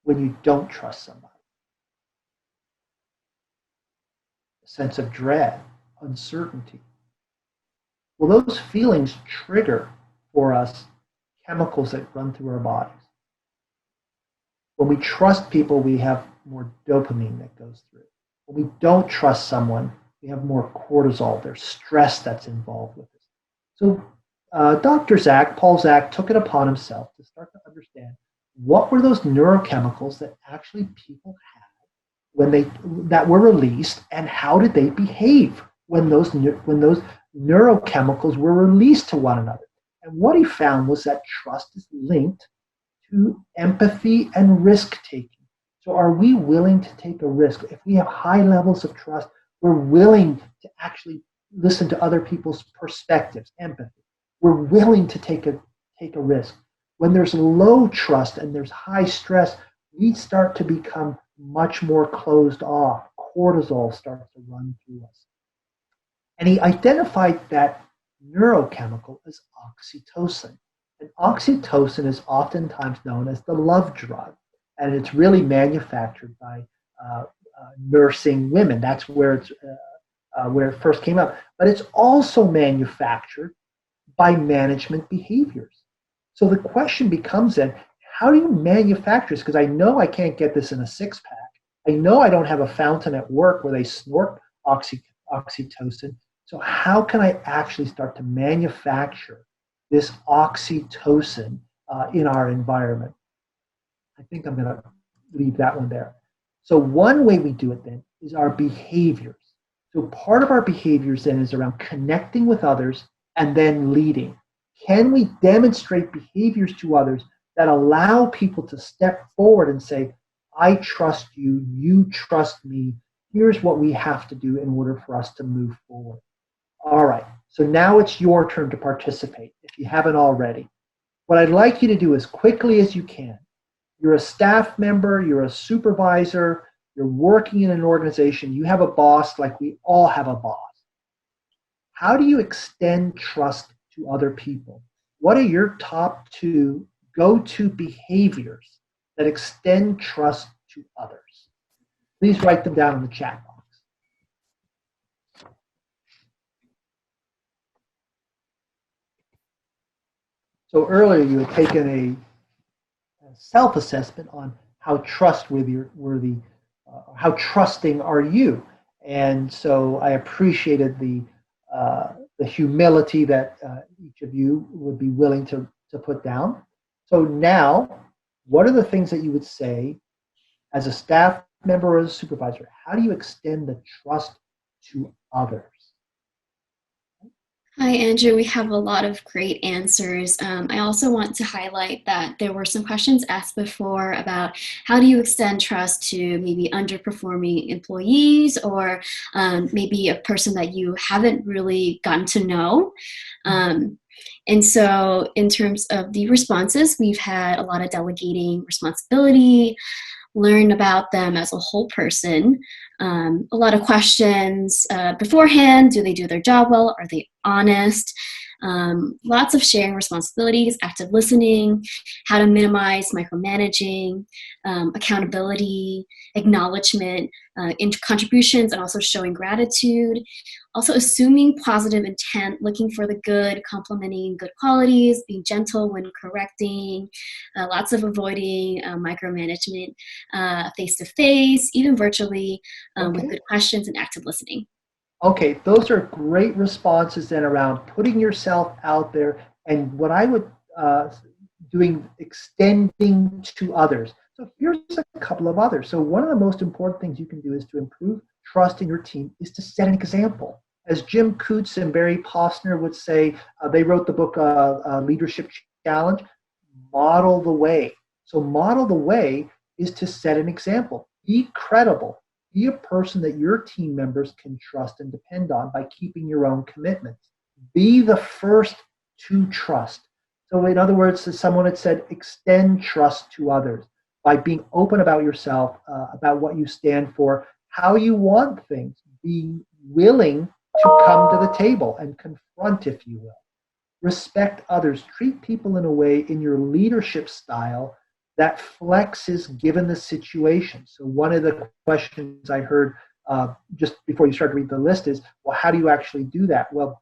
when you don't trust somebody? A sense of dread, uncertainty. Well, those feelings trigger for us chemicals that run through our bodies. When we trust people, we have more dopamine that goes through. When we don't trust someone, we have more cortisol. There's stress that's involved with it. So Dr. Zach, Paul Zach, took it upon himself to start to understand what were those neurochemicals that actually people had when that were released, and how did they behave when those neurochemicals were released to one another. And what he found was that trust is linked to empathy and risk taking. So are we willing to take a risk? If we have high levels of trust, we're willing to actually listen to other people's perspectives, empathy. We're willing to take a risk. When there's low trust and there's high stress, we start to become much more closed off. Cortisol starts to run through us. And he identified that neurochemical as oxytocin. And oxytocin is oftentimes known as the love drug. And it's really manufactured by nursing women. That's where it first came up. But it's also manufactured by management behaviors. So the question becomes then, how do you manufacture this? Because I know I can't get this in a six-pack. I know I don't have a fountain at work where they snort oxytocin. So how can I actually start to manufacture this oxytocin in our environment? I think I'm going to leave that one there. So one way we do it then is our behaviors. So part of our behaviors then is around connecting with others and then leading. Can we demonstrate behaviors to others that allow people to step forward and say, I trust you, you trust me, here's what we have to do in order for us to move forward. All right, so now it's your turn to participate if you haven't already. What I'd like you to do as quickly as you can. You're a staff member, you're a supervisor, you're working in an organization, you have a boss like we all have a boss. How do you extend trust to other people? What are your top two go-to behaviors that extend trust to others? Please write them down in the chat box. So earlier you had taken a self-assessment on how trustworthy, how trusting are you? And so I appreciated the humility that each of you would be willing to put down. So now, what are the things that you would say as a staff member or as a supervisor? How do you extend the trust to others? Hi, Andrew. We have a lot of great answers. I also want to highlight that there were some questions asked before about how do you extend trust to maybe underperforming employees or maybe a person that you haven't really gotten to know. And so in terms of the responses, we've had a lot of delegating responsibility, learn about them as a whole person. A lot of questions beforehand. Do they do their job well? Are they honest? Lots of sharing responsibilities, active listening, how to minimize micromanaging, accountability, acknowledgement, contributions, and also showing gratitude. Also assuming positive intent, looking for the good, complimenting good qualities, being gentle when correcting, lots of avoiding micromanagement face-to-face, even virtually, with good questions and active listening. Okay, those are great responses then around putting yourself out there and what I would doing extending to others. So here's a couple of others. So one of the most important things you can do is to improve trust in your team is to set an example. As Jim Coots and Barry Posner would say, they wrote the book Leadership Challenge, model the way. So model the way is to set an example. Be credible. Be a person that your team members can trust and depend on by keeping your own commitments. Be the first to trust. So in other words, as someone had said, extend trust to others by being open about yourself, about what you stand for, how you want things, being willing to come to the table and confront, if you will. Respect others. Treat people in a way in your leadership style that flexes given the situation. So one of the questions I heard just before you start to read the list is, well, how do you actually do that? Well,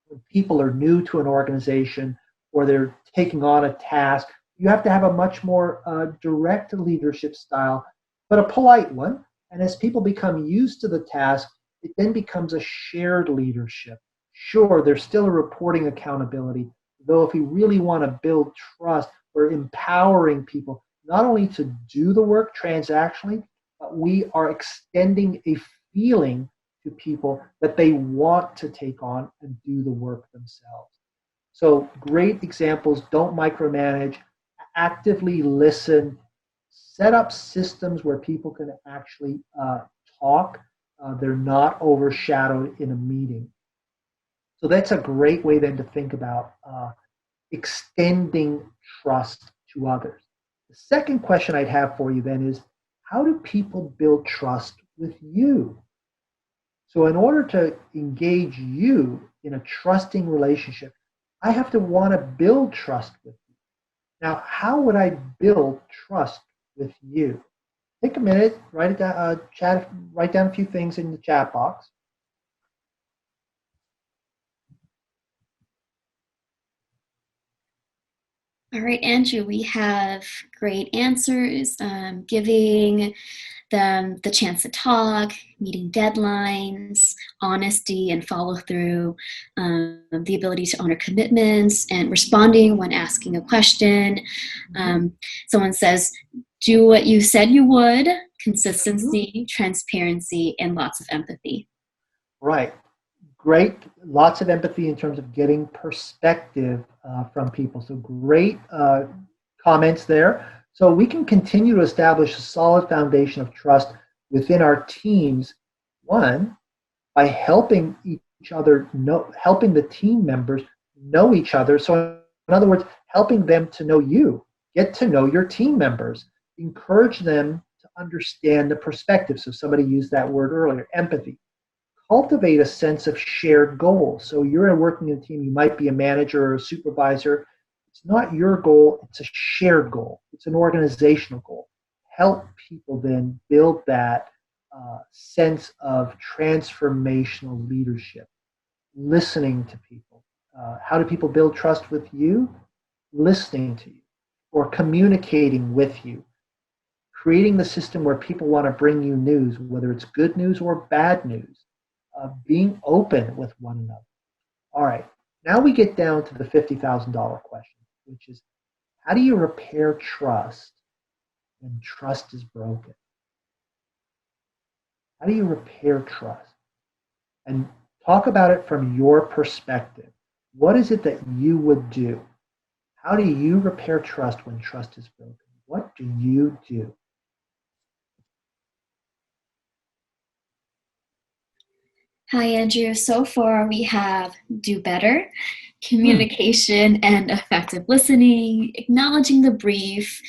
when people are new to an organization or they're taking on a task, you have to have a much more direct leadership style, but a polite one. And as people become used to the task, it then becomes a shared leadership. Sure, there's still a reporting accountability, though if we really want to build trust, we're empowering people not only to do the work transactionally, but we are extending a feeling to people that they want to take on and do the work themselves. So great examples: don't micromanage, actively listen, set up systems where people can actually talk. They're not overshadowed in a meeting. So that's a great way then to think about extending trust to others. The second question I'd have for you then is, how do people build trust with you? So in order to engage you in a trusting relationship, I have to want to build trust with you. Now, how would I build trust with you? Take a minute, write it down, write down a few things in the chat box. All right, Andrew, we have great answers, giving them the chance to talk, meeting deadlines, honesty and follow through, the ability to honor commitments, and responding when asking a question. Someone says, do what you said you would, consistency, transparency, and lots of empathy. Right. Great. Lots of empathy in terms of getting perspective from people. So great comments there. So we can continue to establish a solid foundation of trust within our teams. One, by helping each other know, helping the team members know each other. So in other words, helping them to know you, get to know your team members, encourage them to understand the perspective. So somebody used that word earlier, empathy. Cultivate a sense of shared goals. So you're working in a team, you might be a manager or a supervisor. It's not your goal, it's a shared goal. It's an organizational goal. Help people then build that sense of transformational leadership. Listening to people. How do people build trust with you? Listening to you or communicating with you. Creating the system where people want to bring you news, whether it's good news or bad news. Being open with one another. All right, now we get down to the $50,000 question, which is, how do you repair trust when trust is broken? How do you repair trust? And talk about it from your perspective. What is it that you would do? How do you repair trust when trust is broken? What do you do? Hi, Andrew. So far, we have do better, communication and effective listening, acknowledging the breach,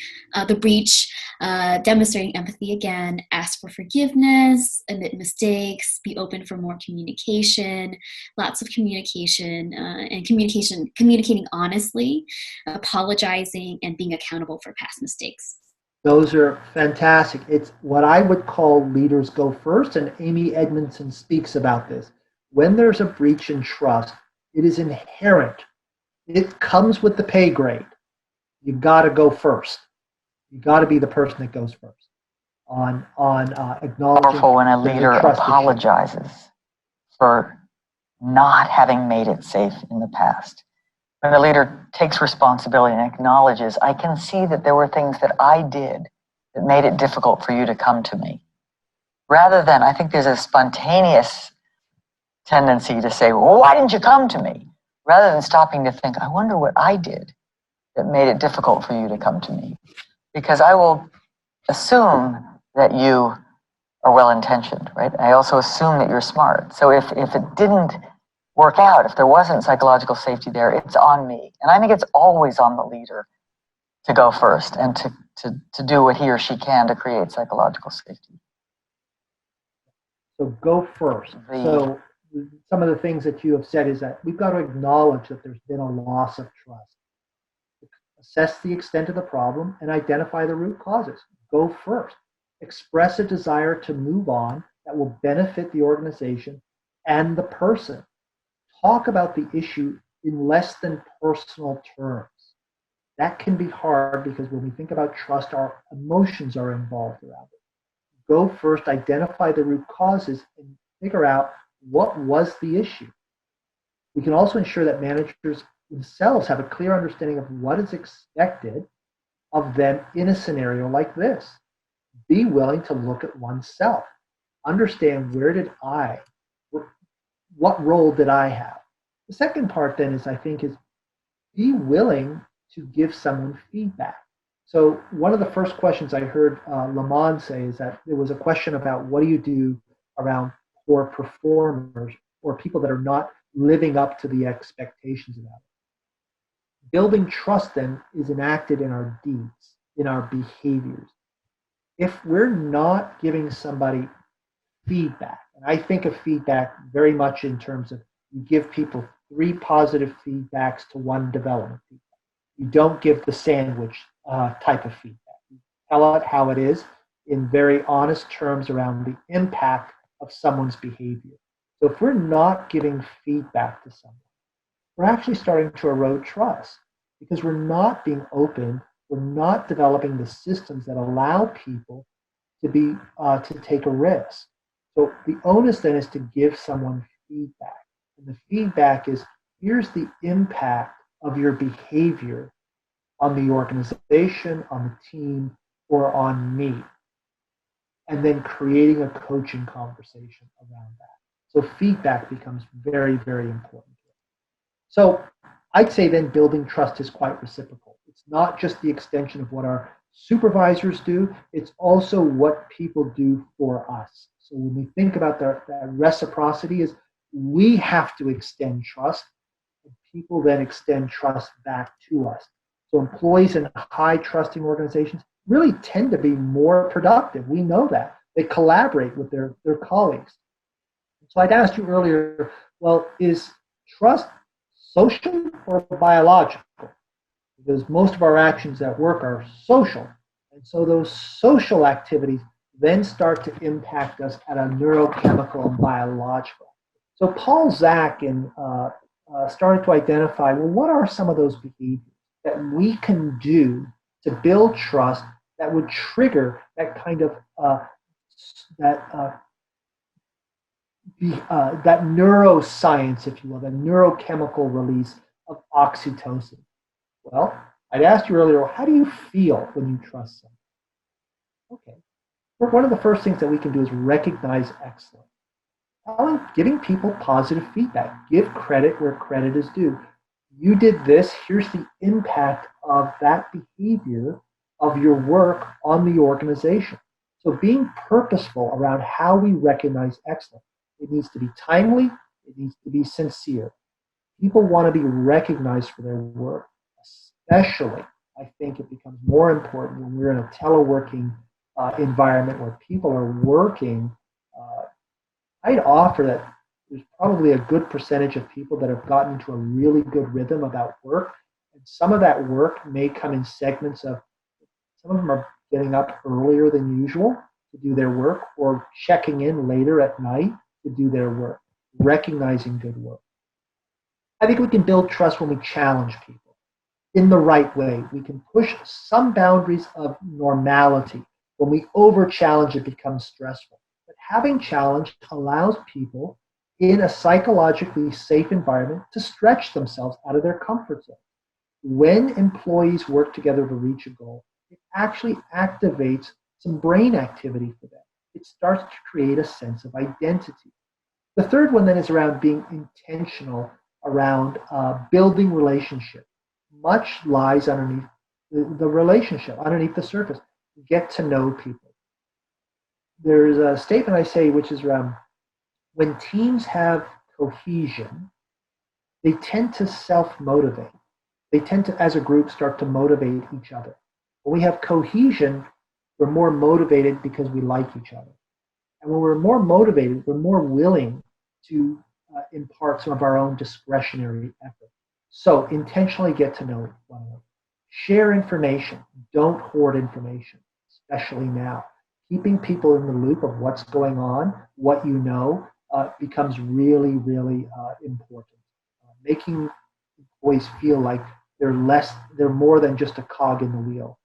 demonstrating empathy again, ask for forgiveness, admit mistakes, be open for more communication, lots of communication, and communicating honestly, apologizing, and being accountable for past mistakes. Those are fantastic. It's what I would call leaders go first, and Amy Edmondson speaks about this. When there's a breach in trust, it is inherent. It comes with the pay grade. You got to go first. You got to be the person that goes first on acknowledging. Powerful when a leader apologizes for not having made it safe in the past. When the leader takes responsibility and acknowledges, I can see that there were things that I did that made it difficult for you to come to me. Rather than, I think there's a spontaneous tendency to say, well, why didn't you come to me? Rather than stopping to think, I wonder what I did that made it difficult for you to come to me. Because I will assume that you are well-intentioned, right? I also assume that you're smart. So if it didn't work out, if there wasn't psychological safety there, it's on me. And I think it's always on the leader to go first and to do what he or she can to create psychological safety. So go first. So some of the things that you have said is that we've got to acknowledge that there's been a loss of trust. Assess the extent of the problem and identify the root causes. Go first. Express a desire to move on that will benefit the organization and the person. Talk about the issue in less than personal terms. That can be hard because when we think about trust, our emotions are involved around it. Go first, identify the root causes, and figure out what was the issue. We can also ensure that managers themselves have a clear understanding of what is expected of them in a scenario like this. Be willing to look at oneself. Understand what role did I have? The second part then is be willing to give someone feedback. So one of the first questions I heard Rahaman say is that there was a question about what do you do around poor performers or people that are not living up to the expectations of that. Building trust then is enacted in our deeds, in our behaviors. If we're not giving somebody feedback, and I think of feedback very much in terms of you give people 3 positive feedbacks to 1 development feedback. You don't give the sandwich type of feedback. You tell it how it is in very honest terms around the impact of someone's behavior. So if we're not giving feedback to someone, we're actually starting to erode trust because we're not being open. We're not developing the systems that allow people to take a risk. So the onus then is to give someone feedback. And the feedback is, here's the impact of your behavior on the organization, on the team, or on me. And then creating a coaching conversation around that. So feedback becomes very, very important. So I'd say then building trust is quite reciprocal. It's not just the extension of what our supervisors do, it's also what people do for us. So when we think about that reciprocity is we have to extend trust, and people then extend trust back to us. So employees in high trusting organizations really tend to be more productive. We know that. They collaborate with their colleagues. So I'd asked you earlier, well, is trust social or biological? Because most of our actions at work are social. And so those social activities then start to impact us at a neurochemical and biological. So Paul Zak started to identify, well, what are some of those behaviors that we can do to build trust that would trigger that kind of that neuroscience, if you will, the neurochemical release of oxytocin. Well, I'd asked you earlier, how do you feel when you trust someone? Okay. One of the first things that we can do is recognize excellence. Giving people positive feedback. Give credit where credit is due. You did this, here's the impact of that behavior of your work on the organization. So being purposeful around how we recognize excellence. It needs to be timely, it needs to be sincere. People want to be recognized for their work. Especially, I think it becomes more important when we're in a teleworking environment where people are working. I'd offer that there's probably a good percentage of people that have gotten into a really good rhythm about work. And some of that work may come in segments of, some of them are getting up earlier than usual to do their work or checking in later at night to do their work, recognizing good work. I think we can build trust when we challenge people in the right way. We can push some boundaries of normality. When we over-challenge, it becomes stressful. But having challenge allows people in a psychologically safe environment to stretch themselves out of their comfort zone. When employees work together to reach a goal, it actually activates some brain activity for them. It starts to create a sense of identity. The third one then is around being intentional around building relationship. Much lies underneath the relationship, underneath the surface. Get to know people. There's a statement I say which is around when teams have cohesion, they tend to self-motivate. They tend to, as a group, start to motivate each other. When we have cohesion, we're more motivated because we like each other. And when we're more motivated, we're more willing to impart some of our own discretionary effort. So intentionally get to know one another. Share information. Don't hoard information, especially now. Keeping people in the loop of what's going on, what you know, becomes really, really important. Making employees feel like they're more than just a cog in the wheel.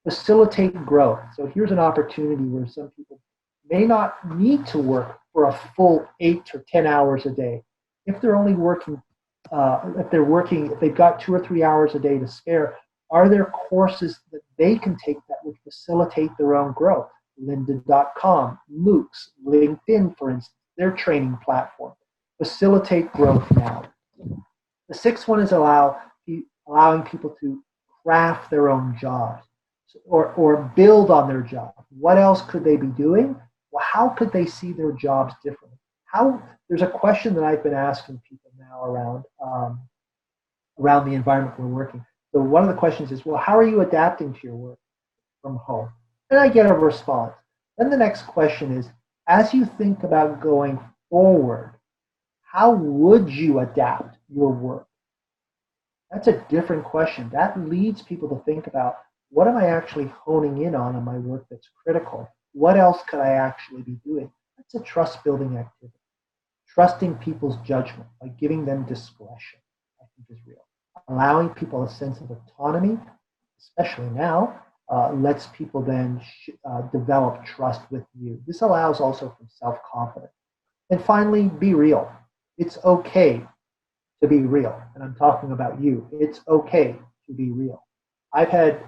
Facilitate growth. So here's an opportunity where some people may not need to work for a full 8 or 10 hours a day. If they're only working, if they've got 2 or 3 hours a day to spare, are there courses that they can take that would facilitate their own growth? Lynda.com, MOOCs, LinkedIn, for instance, their training platform. Facilitate growth now. The sixth one is allowing people to craft their own jobs or build on their job. What else could they be doing? Well, how could they see their jobs differently? There's a question that I've been asking people now around the environment we're working. So one of the questions is, well, how are you adapting to your work from home? And I get a response. Then the next question is, as you think about going forward, how would you adapt your work? That's a different question. That leads people to think about, what am I actually honing in on my work that's critical? What else could I actually be doing? That's a trust building activity. Trusting people's judgment by giving them discretion, I think, is real. Allowing people a sense of autonomy, especially now, lets people then develop trust with you. This allows also for self-confidence. And finally, be real. It's okay to be real. And I'm talking about you. It's okay to be real. I've had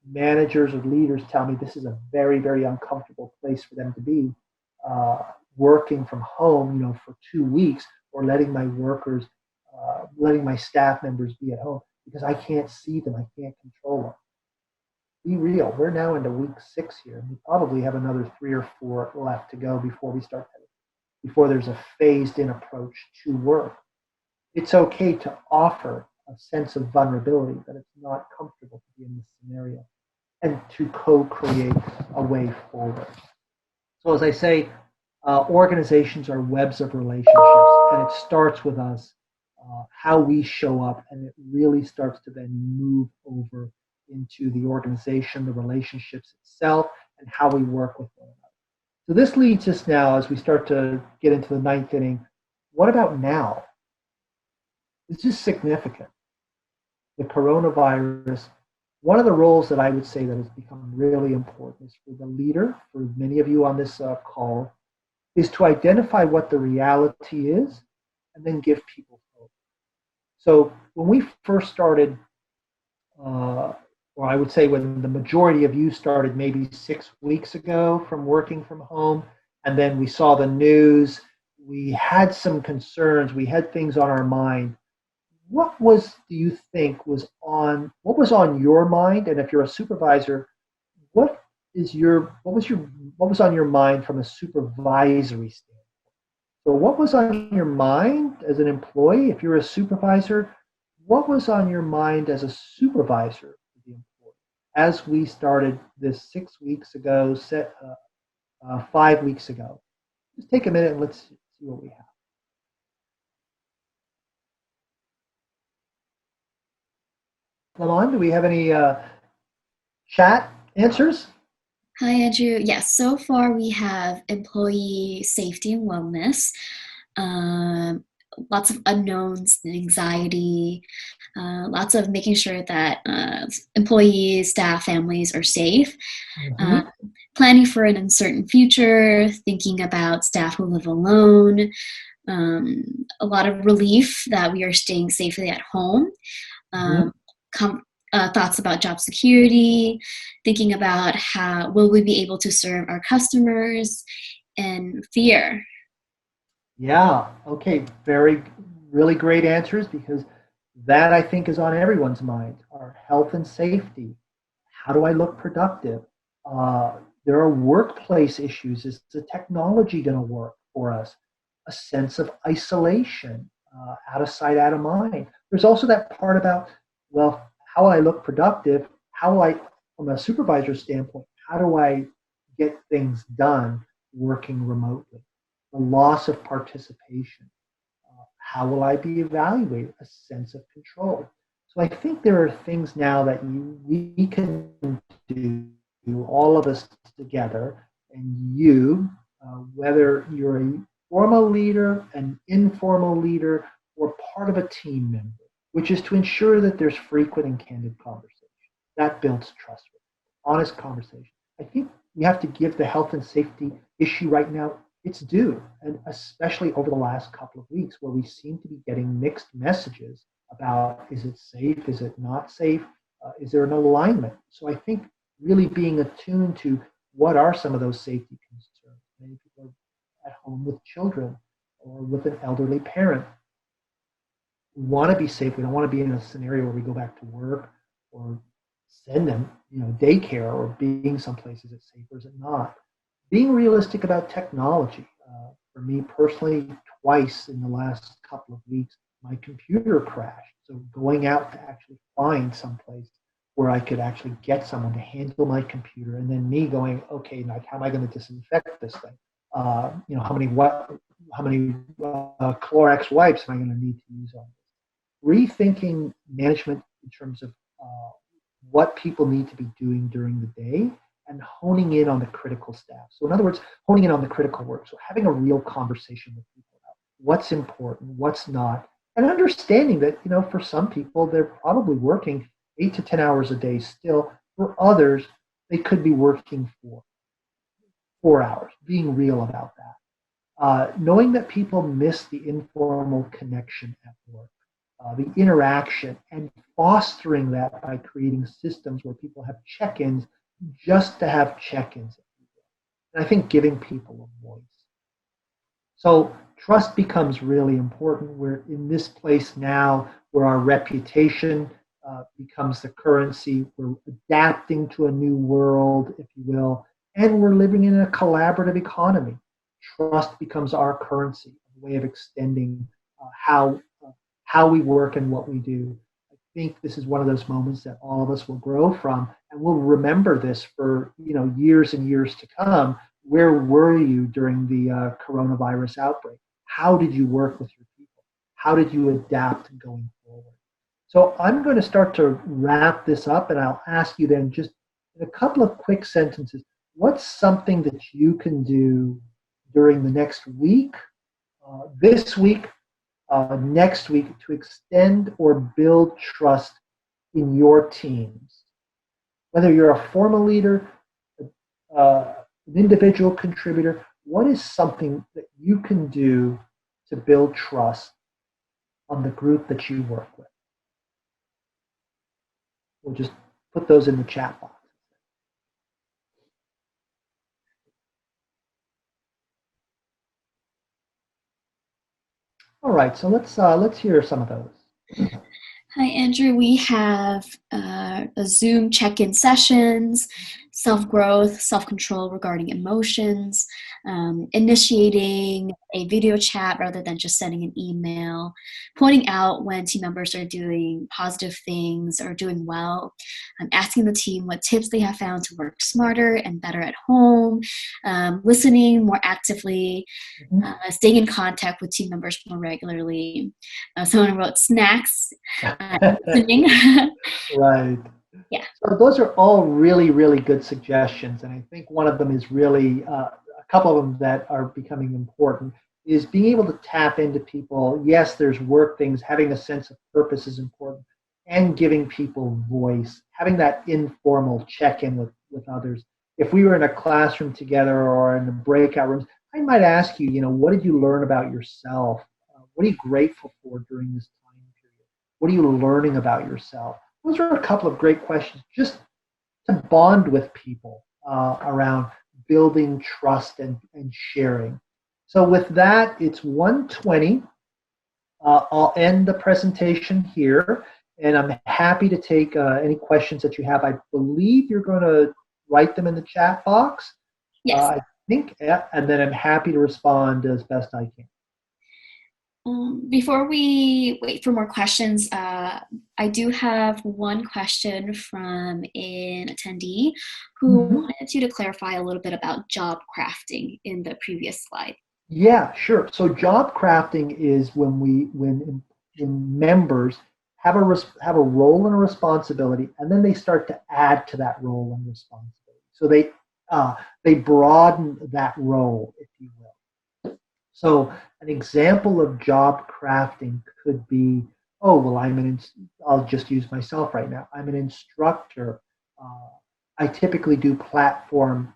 managers or leaders tell me this is a very, very uncomfortable place for them to be, working from home, for 2 weeks, or letting my staff members be at home because I can't see them, I can't control them. Be real. We're now into week 6 here, and we probably have another 3 or 4 left to go before there's a phased-in approach to work. It's okay to offer a sense of vulnerability, that it's not comfortable to be in this scenario, and to co-create a way forward. So as I say, organizations are webs of relationships, and it starts with us, how we show up, and it really starts to then move over into the organization, the relationships itself, and how we work with one another. So this leads us now, as we start to get into the 9th inning, what about now? This is significant. The coronavirus, one of the roles that I would say that has become really important is for the leader, for many of you on this call, is to identify what the reality is and then give people hope. So when we first started, or I would say when the majority of you started maybe 6 weeks ago from working from home, and then we saw the news, we had some concerns, we had things on our mind. What do you think was on your mind? And if you're a supervisor, what was on your mind from a supervisory standpoint? So what was on your mind as an employee? If you're a supervisor, what was on your mind as a supervisor of the employee? As we started this 6 weeks ago, 5 weeks ago, just take a minute and let's see what we have. Lamont, do we have any chat answers? Hi, Andrew. Yes, so far we have employee safety and wellness, lots of unknowns, anxiety, lots of making sure that employees, staff, families are safe, planning for an uncertain future, thinking about staff who live alone, a lot of relief that we are staying safely at home, thoughts about job security, thinking about how will we be able to serve our customers, and fear. Yeah, okay, really great answers, because that, I think, is on everyone's mind. Our health and safety. How do I look productive? There are workplace issues. Is the technology going to work for us? A sense of isolation, out of sight, out of mind. There's also that part about, well, how will I look productive? How will I, from a supervisor standpoint, how do I get things done working remotely? The loss of participation. How will I be evaluated? A sense of control. So I think there are things now that we can do, all of us together, and you, whether you're a formal leader, an informal leader, or part of a team member, which is to ensure that there's frequent and candid conversation. That builds trust. Honest conversation. I think we have to give the health and safety issue right now its due, and especially over the last couple of weeks where we seem to be getting mixed messages about, is it safe, is it not safe, is there an alignment? So I think really being attuned to what are some of those safety concerns. Many people are at home with children or with an elderly parent. We want to be safe. We don't want to be in a scenario where we go back to work or send them, daycare, or being someplace. Is it safe or is it not? Being realistic about technology. For me personally, twice in the last couple of weeks, my computer crashed. So going out to actually find someplace where I could actually get someone to handle my computer, and then me going, okay, now how am I going to disinfect this thing? How many Clorox wipes am I going to need to use on this? Rethinking management in terms of what people need to be doing during the day, and honing in on the critical staff. So in other words, honing in on the critical work. So having a real conversation with people about what's important, what's not, and understanding that, for some people, they're probably working 8 to 10 hours a day still. For others, they could be working for 4 hours, being real about that. Knowing that people miss the informal connection at work, the interaction, and fostering that by creating systems where people have check-ins just to have check-ins. And I think giving people a voice. So trust becomes really important. We're in this place now where our reputation becomes the currency. We're adapting to a new world, if you will, and we're living in a collaborative economy. Trust becomes our currency, a way of extending how we work and what we do. I think this is one of those moments that all of us will grow from, and we'll remember this for years and years to come. Where were you during the coronavirus outbreak? How did you work with your people? How did you adapt going forward? So I'm going to start to wrap this up, and I'll ask you then, just in a couple of quick sentences, what's something that you can do during the next week, this week, next week, to extend or build trust in your teams? Whether you're a formal leader, an individual contributor, what is something that you can do to build trust on the group that you work with? We'll just put those in the chat box. All right, so let's hear some of those. Hi, Andrew. We have a Zoom check-in sessions, self-growth, self-control regarding emotions, initiating a video chat rather than just sending an email, pointing out when team members are doing positive things or doing well, asking the team what tips they have found to work smarter and better at home, listening more actively, staying in contact with team members more regularly. Someone wrote snacks. Listening. Right. Yeah. So those are all really, really good suggestions. And I think one of them is really, a couple of them that are becoming important is being able to tap into people. Yes, there's work things, having a sense of purpose is important, and giving people voice, having that informal check-in with others. If we were in a classroom together or in the breakout rooms, I might ask you, what did you learn about yourself? What are you grateful for during this time period? What are you learning about yourself? Those are a couple of great questions just to bond with people around building trust and sharing. So with that, it's 1:20. I'll end the presentation here, and I'm happy to take any questions that you have. I believe you're going to write them in the chat box. Yes. I think, and then I'm happy to respond as best I can. Before we wait for more questions, I do have one question from an attendee who wanted you to clarify a little bit about job crafting in the previous slide. Yeah, sure. So job crafting is when members have a role and a responsibility, and then they start to add to that role and responsibility. So they broaden that role, if you will. So an example of job crafting could be, oh well, I'll just use myself right now. I'm an instructor. Uh, I typically do platform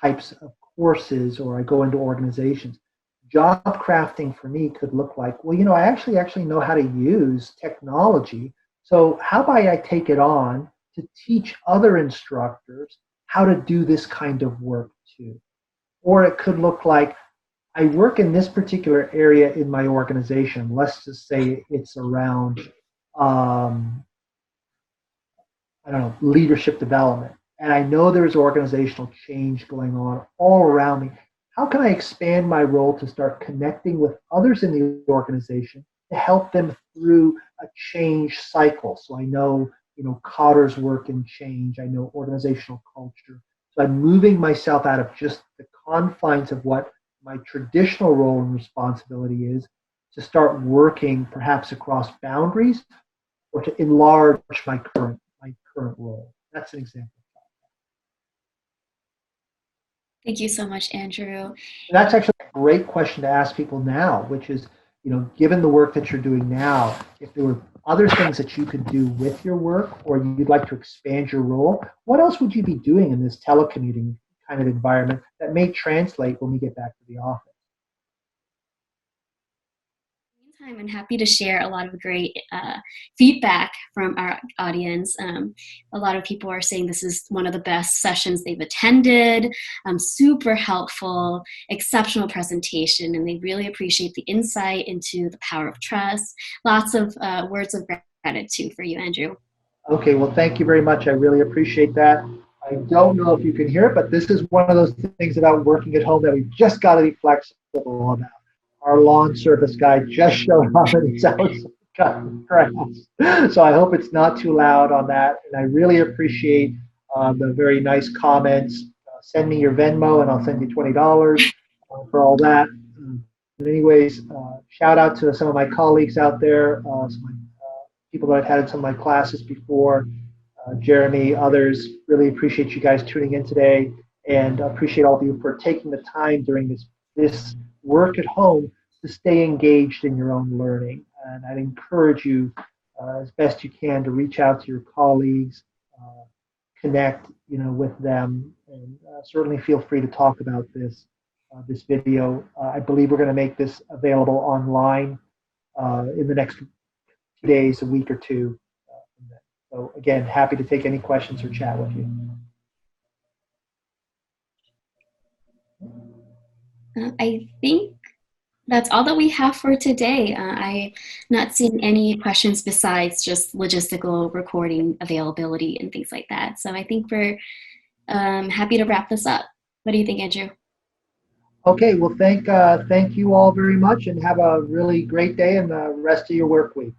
types of courses, or I go into organizations. Job crafting for me could look like, well, I actually know how to use technology. So how about I take it on to teach other instructors how to do this kind of work too? Or it could look like, I work in this particular area in my organization. Let's just say it's around um, I don't know, leadership development. And I know there's organizational change going on all around me. How can I expand my role to start connecting with others in the organization to help them through a change cycle? So I know, Cotter's work in change. I know organizational culture. So I'm moving myself out of just the confines of what my traditional role and responsibility is to start working perhaps across boundaries or to enlarge my current role. That's an example. Thank you so much, Andrew. And that's actually a great question to ask people now, which is, given the work that you're doing now, if there were other things that you could do with your work or you'd like to expand your role, what else would you be doing in this telecommuting kind of environment that may translate when we get back to the office? Meantime, I'm happy to share a lot of great feedback from our audience. A lot of people are saying this is one of the best sessions they've attended, super helpful, exceptional presentation, and they really appreciate the insight into the power of trust. Lots of words of gratitude for you, Andrew. Okay, well, thank you very much. I really appreciate that. I don't know if you can hear it, but this is one of those things about working at home that we've just got to be flexible about. Our lawn service guy just showed up and it's out cutting grass. So I hope it's not too loud on that. And I really appreciate the very nice comments. Send me your Venmo and I'll send you $20 for all that. But anyways, shout out to some of my colleagues out there, some people that I've had in some of my classes before, Jeremy, others. Really appreciate you guys tuning in today, and appreciate all of you for taking the time during this work at home to stay engaged in your own learning. And I'd encourage you, as best you can, to reach out to your colleagues, connect, with them, and certainly feel free to talk about this video. I believe we're going to make this available online in the next few days, a week or two. So again, happy to take any questions or chat with you. I think that's all that we have for today. I'm not seeing any questions besides just logistical recording availability and things like that. So I think we're happy to wrap this up. What do you think, Andrew? Okay, well, thank you all very much, and have a really great day and the rest of your work week.